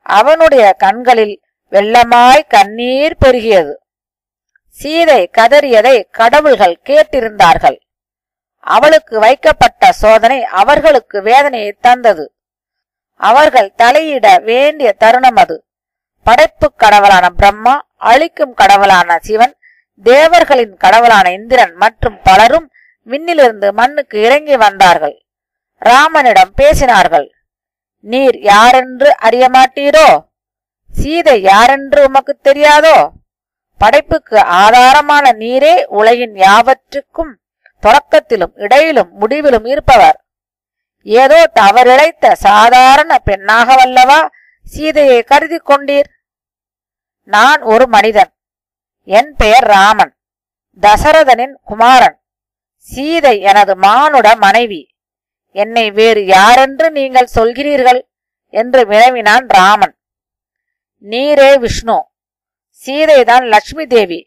அவனுடைய கண்களில் வெள்ளமாய் கண்ணீர் பெருகியது. சீதை கதறியதை கடவுள்கள் கேட்டிருந்தார்கள். அவளுக்கு வைக்கப்பட்ட சோதனை அவர்களுக்கு வேதனையை தந்தது. அவர்கள் தலையிட வேண்டிய தருணம் அது. படைப்பு கடவுளான பிரம்மா, அழிக்கும் கடவுளான சிவன், தேவர்களின் கடவுளான இந்திரன் மற்றும் பலரும் விண்ணிலிருந்து மண்ணுக்கு இறங்கி வந்தார்கள். ராமனிடம் பேசினார்கள். நீர் யாரென்று அறிய மாட்டீரோ? சீதை யாரென்று உமக்கு தெரியாதோ? படைப்புக்கு ஆதாரமான நீரே உலகின் யாவற்றுக்கும் தொடக்கத்திலும் இடையிலும் முடிவிலும் இருப்பவர். ஏதோ தவறிழைத்த சாதாரண பெண்ணாகவல்லவா சீதையை கருதி கொண்டீர்? நான் ஒரு மனிதன். என் பெயர் ராமன், தசரதனின் குமாரன். சீதை எனது மானுட மனைவி. என்னை வேறு யாரென்று நீங்கள் சொல்கிறீர்கள் என்று வினவினான் ராமன். நீரே விஷ்ணு, சீதைதான் லட்சுமி தேவி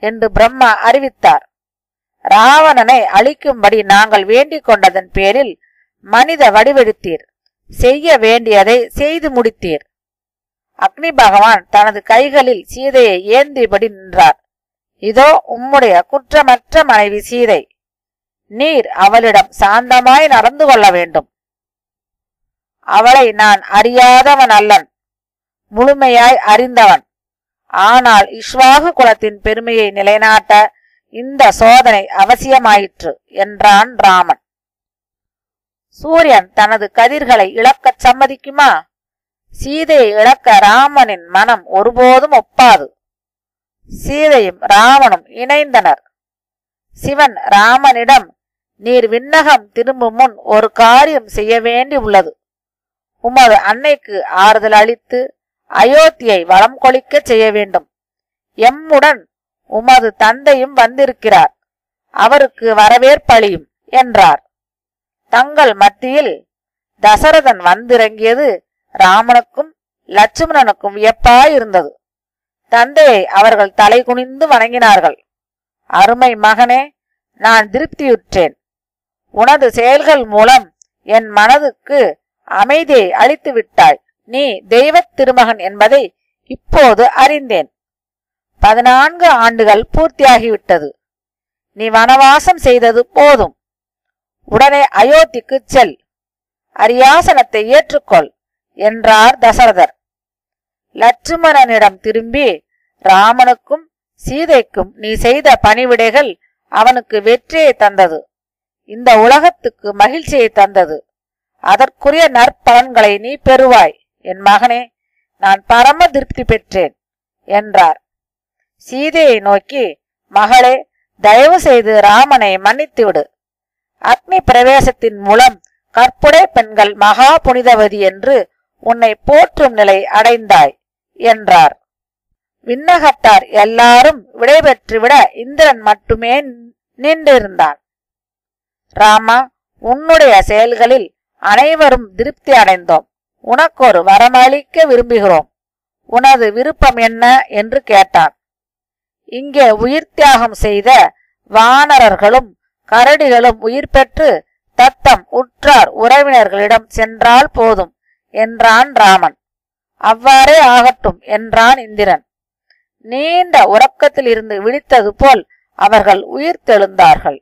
என்று பிரம்மா அறிவித்தார். ராவணனை அழிக்கும்படி நாங்கள் வேண்டிக் கொண்டதன் பேரில் மனித வடிவெடுத்தீர். செய்ய வேண்டியதை செய்து முடித்தீர். அக்னி பகவான் தனது கைகளில் சீதையை ஏந்தியபடி நின்றார். இதோ உம்முடைய குற்றமற்ற மனைவி சீதை. நீர் அவளிடம் சாந்தமாய் நடந்து கொள்ள வேண்டும். அவளை நான் அறியாதவன் அல்லன், முழுமையாய் அறிந்தவன். ஆனால் இக்ஷ்வாகு குலத்தின் பெருமையை நிலைநாட்ட இந்த சோதனை அவசியமாயிற்று என்றான் ராமன். சூரியன் தனது கதிர்களை இழக்கச் சம்மதிக்குமா? சீதையை இழக்க ராமனின் மனம் ஒருபோதும் ஒப்பாது. சீதையும் ராமனும் இணைந்தனர். சிவன் ராமனிடம், நீர் விண்ணகம் திரும்பும் முன் ஒரு காரியம் செய்ய வேண்டி உள்ளது. உமது அன்னைக்கு ஆறுதல் அளித்து அயோத்தியை வளம் கொளிக்க செய்ய வேண்டும். எம்முடன் உமது தந்தையும் வந்திருக்கிறார். அவருக்கு வரவேற்பளியும் என்றார். தங்கள் மத்தியில் தசரதன் வந்திறங்கியது ராமனுக்கும் லட்சுமணனுக்கும் வியப்பாயிருந்தது. தந்தையை அவர்கள் தலை குனிந்து வணங்கினார்கள். அருமை மகனே, நான் திருப்தியுற்றேன். உனது செயல்கள் மூலம் என் மனதுக்கு அமைதியை அளித்து விட்டாய். நீ தெய்வத் திருமகன் என்பதை இப்போது அறிந்தேன். 14 ஆண்டுகள் பூர்த்தியாகிவிட்டது. நீ வனவாசம் செய்தது போதும். உடனே அயோத்திக்கு செல், அரியாசனத்தை ஏற்றுக்கொள் என்றார் தசரதர். லட்சுமணனிடம் திரும்பி, ராமனுக்கும் சீதைக்கும் நீ செய்த பணிவிடைகள் அவனுக்கு வெற்றியை தந்தது. இந்த உலகத்துக்கு மகிழ்ச்சியை தந்தது. அதற்குரிய நற்பலன்களை நீ பெறுவாய். என் மகனே, நான் பரம திருப்தி பெற்றேன் என்றார். சீதையை நோக்கி, மகளே, தயவு செய்து ராமனை மன்னித்துவிடு. அக்னி பிரவேசத்தின் மூலம் கற்புடை பெண்கள் மகா புனிதவதி என்று உன்னை போற்றும் நிலை அடைந்தாய் என்றார். விண்ணகத்தார் எல்லாரும் விடைபெற்றுவிட இந்திரன் மட்டுமே நின்றிருந்தான். ராமா, உன்னுடைய செயல்களில் அனைவரும் திருப்தி அடைந்தோம். உனக்கொரு வரமளிக்க விரும்புகிறோம். உனது விருப்பம் என்ன என்று கேட்டான். இங்கே உயிர் தியாகம் செய்த வானரர்களும் கரடிகளும் உயிர் பெற்று தத்தம் உற்றார் உறவினர்களிடம் சென்றால் போதும் என்றான் ராமன். அவ்வாறே ஆகட்டும் என்றான் இந்திரன். நீண்ட உறக்கத்தில் இருந்து விழித்தது போல் அவர்கள் உயிர் தெழுந்தார்கள்.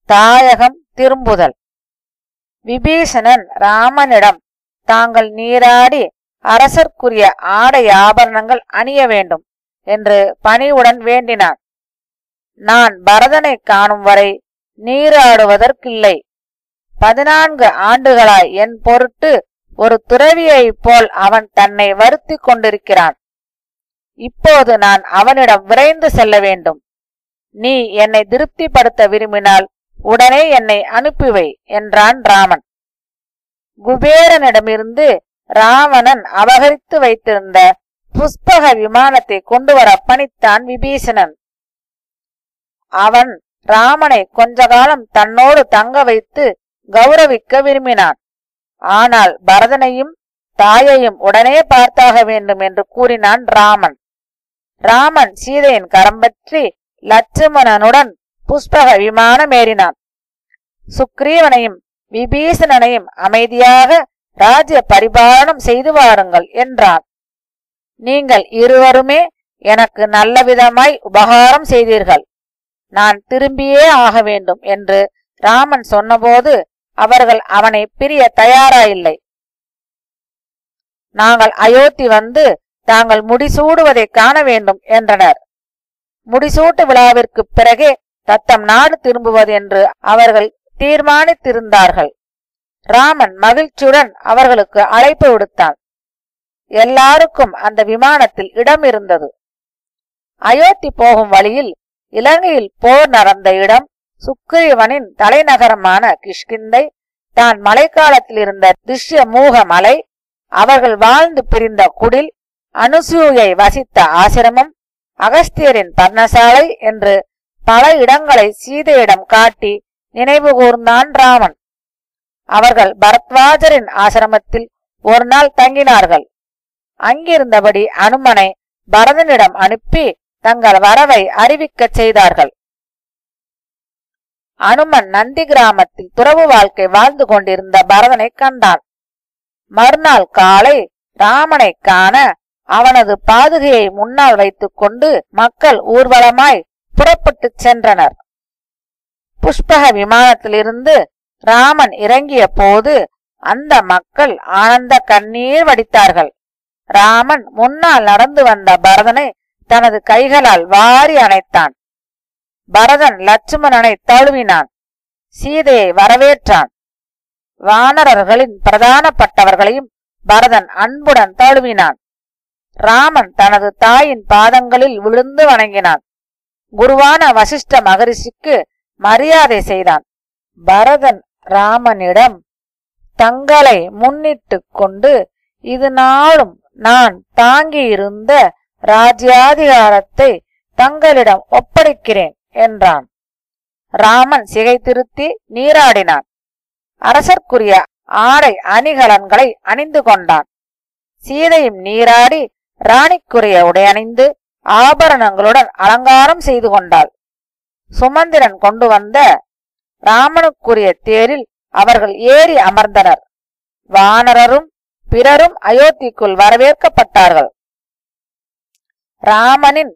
தாயகம் திரும்புதல். விபீஷணன் ராமனிடம் தாங்கள் நீராடி அரசர்க்குரிய ஆடை ஆபரணங்கள் அணிய வேண்டும் என்று பணிவுடன் வேண்டினான். நான் பரதனை காணும் வரை நீராடுவதற்கில்லை. 14 ஆண்டுகளாய் என் பொருட்டு ஒரு துறவியைப் போல் அவன் தன்னை வருத்தி கொண்டிருக்கிறான். இப்போது நான் அவனிடம் விரைந்து செல்ல வேண்டும். நீ என்னை திருப்திப்படுத்த விரும்பினால் உடனே என்னை அனுப்பிவை என்றான் ராமன். குபேரனிடமிருந்து ராவணன் அபகரித்து வைத்திருந்த புஷ்பக விமானத்தை கொண்டு வர பணித்தான் விபீஷணன். அவன் ராமனை கொஞ்ச காலம் தன்னோடு தங்க வைத்து கௌரவிக்க விரும்பினான். ஆனால் பரதனையும் தாயையும் உடனே பார்த்தாக வேண்டும் என்று கூறினான் ராமன். ராமன் சீதையின் கரம் பற்றி லட்சுமணனுடன் புஷ்பக விமானம் ஏறினான். சுக்ரீவனையும் விபீஷணனையும் அமைதியாக ராஜ்ய பரிபாலனம் செய்து வாருங்கள் என்றான். நீங்கள் இருவருமே எனக்கு நல்ல விதமாய் உபகாரம் செய்தீர்கள். நான் திரும்பியே ஆக வேண்டும் என்று ராமன் சொன்னபோது அவர்கள் அவனை பிரிய தயாராயில்லை. நாங்கள் அயோத்தி வந்து தாங்கள் முடிசூடுவதை காண வேண்டும் என்றனர். முடிசூட்டு விழாவிற்கு பிறகே தத்தம் நாடு திரும்புவது என்று அவர்கள் தீர்மானித்திருந்தார்கள். ராமன் மகிழ்ச்சியுடன் அவர்களுக்கு அழைப்பு விடுத்தான். எல்லாருக்கும் அந்த விமானத்தில் இடம் இருந்தது. அயோத்தி போகும் வழியில் இலங்கையில் போர் நடந்த இடம், சுக்ரீவனின் தலைநகரமான கிஷ்கிந்தை, தான் மழைக்காலத்தில் இருந்த திஷ்ய மூக மலை, அவர்கள் வாழ்ந்து பிரிந்த குடில், அனுசூயை வசித்த ஆசிரமம், அகஸ்தியரின் பர்ணசாலை என்று பல இடங்களை சீதையிடம் காட்டி நினைவு கூர்ந்தான் ராமன். அவர்கள் பரத்வாஜரின் ஆசிரமத்தில் ஒரு நாள் தங்கினார்கள். அங்கிருந்தபடி அனுமனை பரதனிடம் அனுப்பி தங்கள் வரவை அறிவிக்கச் செய்தார்கள். அனுமன் நந்தி கிராமத்தில் துறவு வாழ்க்கை வாழ்ந்து கொண்டிருந்த பரதனை கண்டான். மறுநாள் காலை ராமனை காண அவனது பாதுகையை முன்னால் வைத்துக் கொண்டு மக்கள் ஊர்வலமாய் புறப்பட்டு சென்றனர். புஷ்பக விமானத்திலிருந்து ராமன் இறங்கிய போது அந்த மக்கள் ஆனந்த கண்ணீர் வடித்தார்கள். ராமன் முன்னால் நடந்து வந்த பரதனை தனது கைகளால் வாரி அணைத்தான். பரதன் லட்சுமணனை தழுவினான். சீதையை வரவேற்றான். வானரர்களின் பிரதானப்பட்டவர்களையும் பரதன் அன்புடன் தழுவினான். ராமன் தனது தாயின் பாதங்களில் விழுந்து வணங்கினான். குருவான வசிஷ்ட மகரிஷிக்கு மரியாதை செய்தான். பரதன் ராமனிடம், தங்களை முன்னிட்டு கொண்டு இது நாளும் நான் தாங்கியிருந்த ராஜ்யாதிகாரத்தை தங்களிடம் ஒப்படைக்கிறேன் என்றான். ராமன் சிகை திருத்தி நீராடினான். அரசர்க்குரிய ஆடை அணிகலன்களை அணிந்து கொண்டான். சீதையும் நீராடி ராணிக்குரிய உடையணிந்து ஆபரணங்களுடன் அலங்காரம் செய்து கொண்டாள். சுமந்திரன் கொண்டு வந்த ராமனுக்குரிய தேரில் அவர்கள் ஏறி அமர்ந்தனர். வானரரும் பிறரும் அயோத்திக்குள் வரவேற்கப்பட்டார்கள். ராமனின்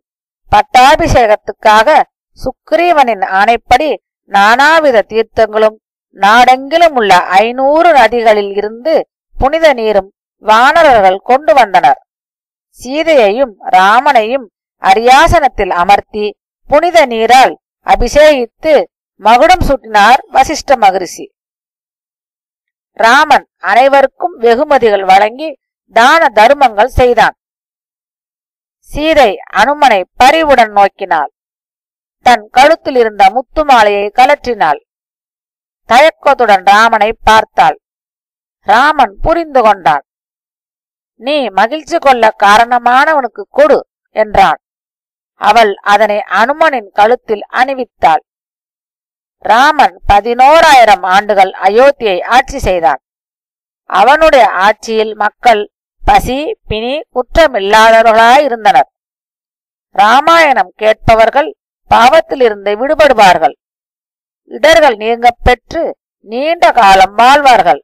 பட்டாபிஷேகத்துக்காக சுக்ரீவனின் ஆணைப்படி நானாவித தீர்த்தங்களும் நாடெங்கிலும் உள்ள 500 நதிகளில் இருந்து புனித நீரும் வானரர்கள் கொண்டு வந்தனர். சீதையையும் ராமனையும் அரியாசனத்தில் அமர்த்தி புனித நீரால் அபிஷேகித்து மகுடம் சூட்டினார் வசிஷ்ட மகரிஷி. ராமன் அனைவருக்கும் வெகுமதிகள் வழங்கி தான தர்மங்கள் செய்தான். சீதை அனுமனை பரிவுடன் நோக்கினாள். தன் கழுத்தில் இருந்த முத்து மாலையை கலற்றினாள். தயக்கத்துடன் ராமனை பார்த்தாள். ராமன் புரிந்து கொண்டான். நீ மகிழ்ச்சி கொள்ள காரணமானவனுக்கு கொடு என்றான். அவள் அதனை அனுமனின் கழுத்தில் அணிவித்தாள். ராமன் 11,000 ஆண்டுகள் அயோத்தியை ஆட்சி செய்தான். அவனுடைய ஆட்சியில் மக்கள் பசி பிணி குற்றமில்லாதவர்களாயிருந்தனர். ராமாயணம் கேட்பவர்கள் பாவத்திலிருந்து விடுபடுவார்கள். இடர்கள் நீங்க பெற்று நீண்ட காலம் வாழ்வார்கள்.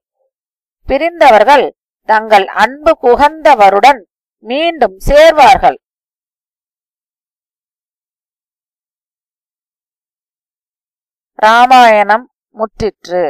பிரிந்தவர்கள் தங்கள் அன்பு குகந்தவருடன் மீண்டும் சேர்வார்கள். ராமாயணம் முற்றிற்று.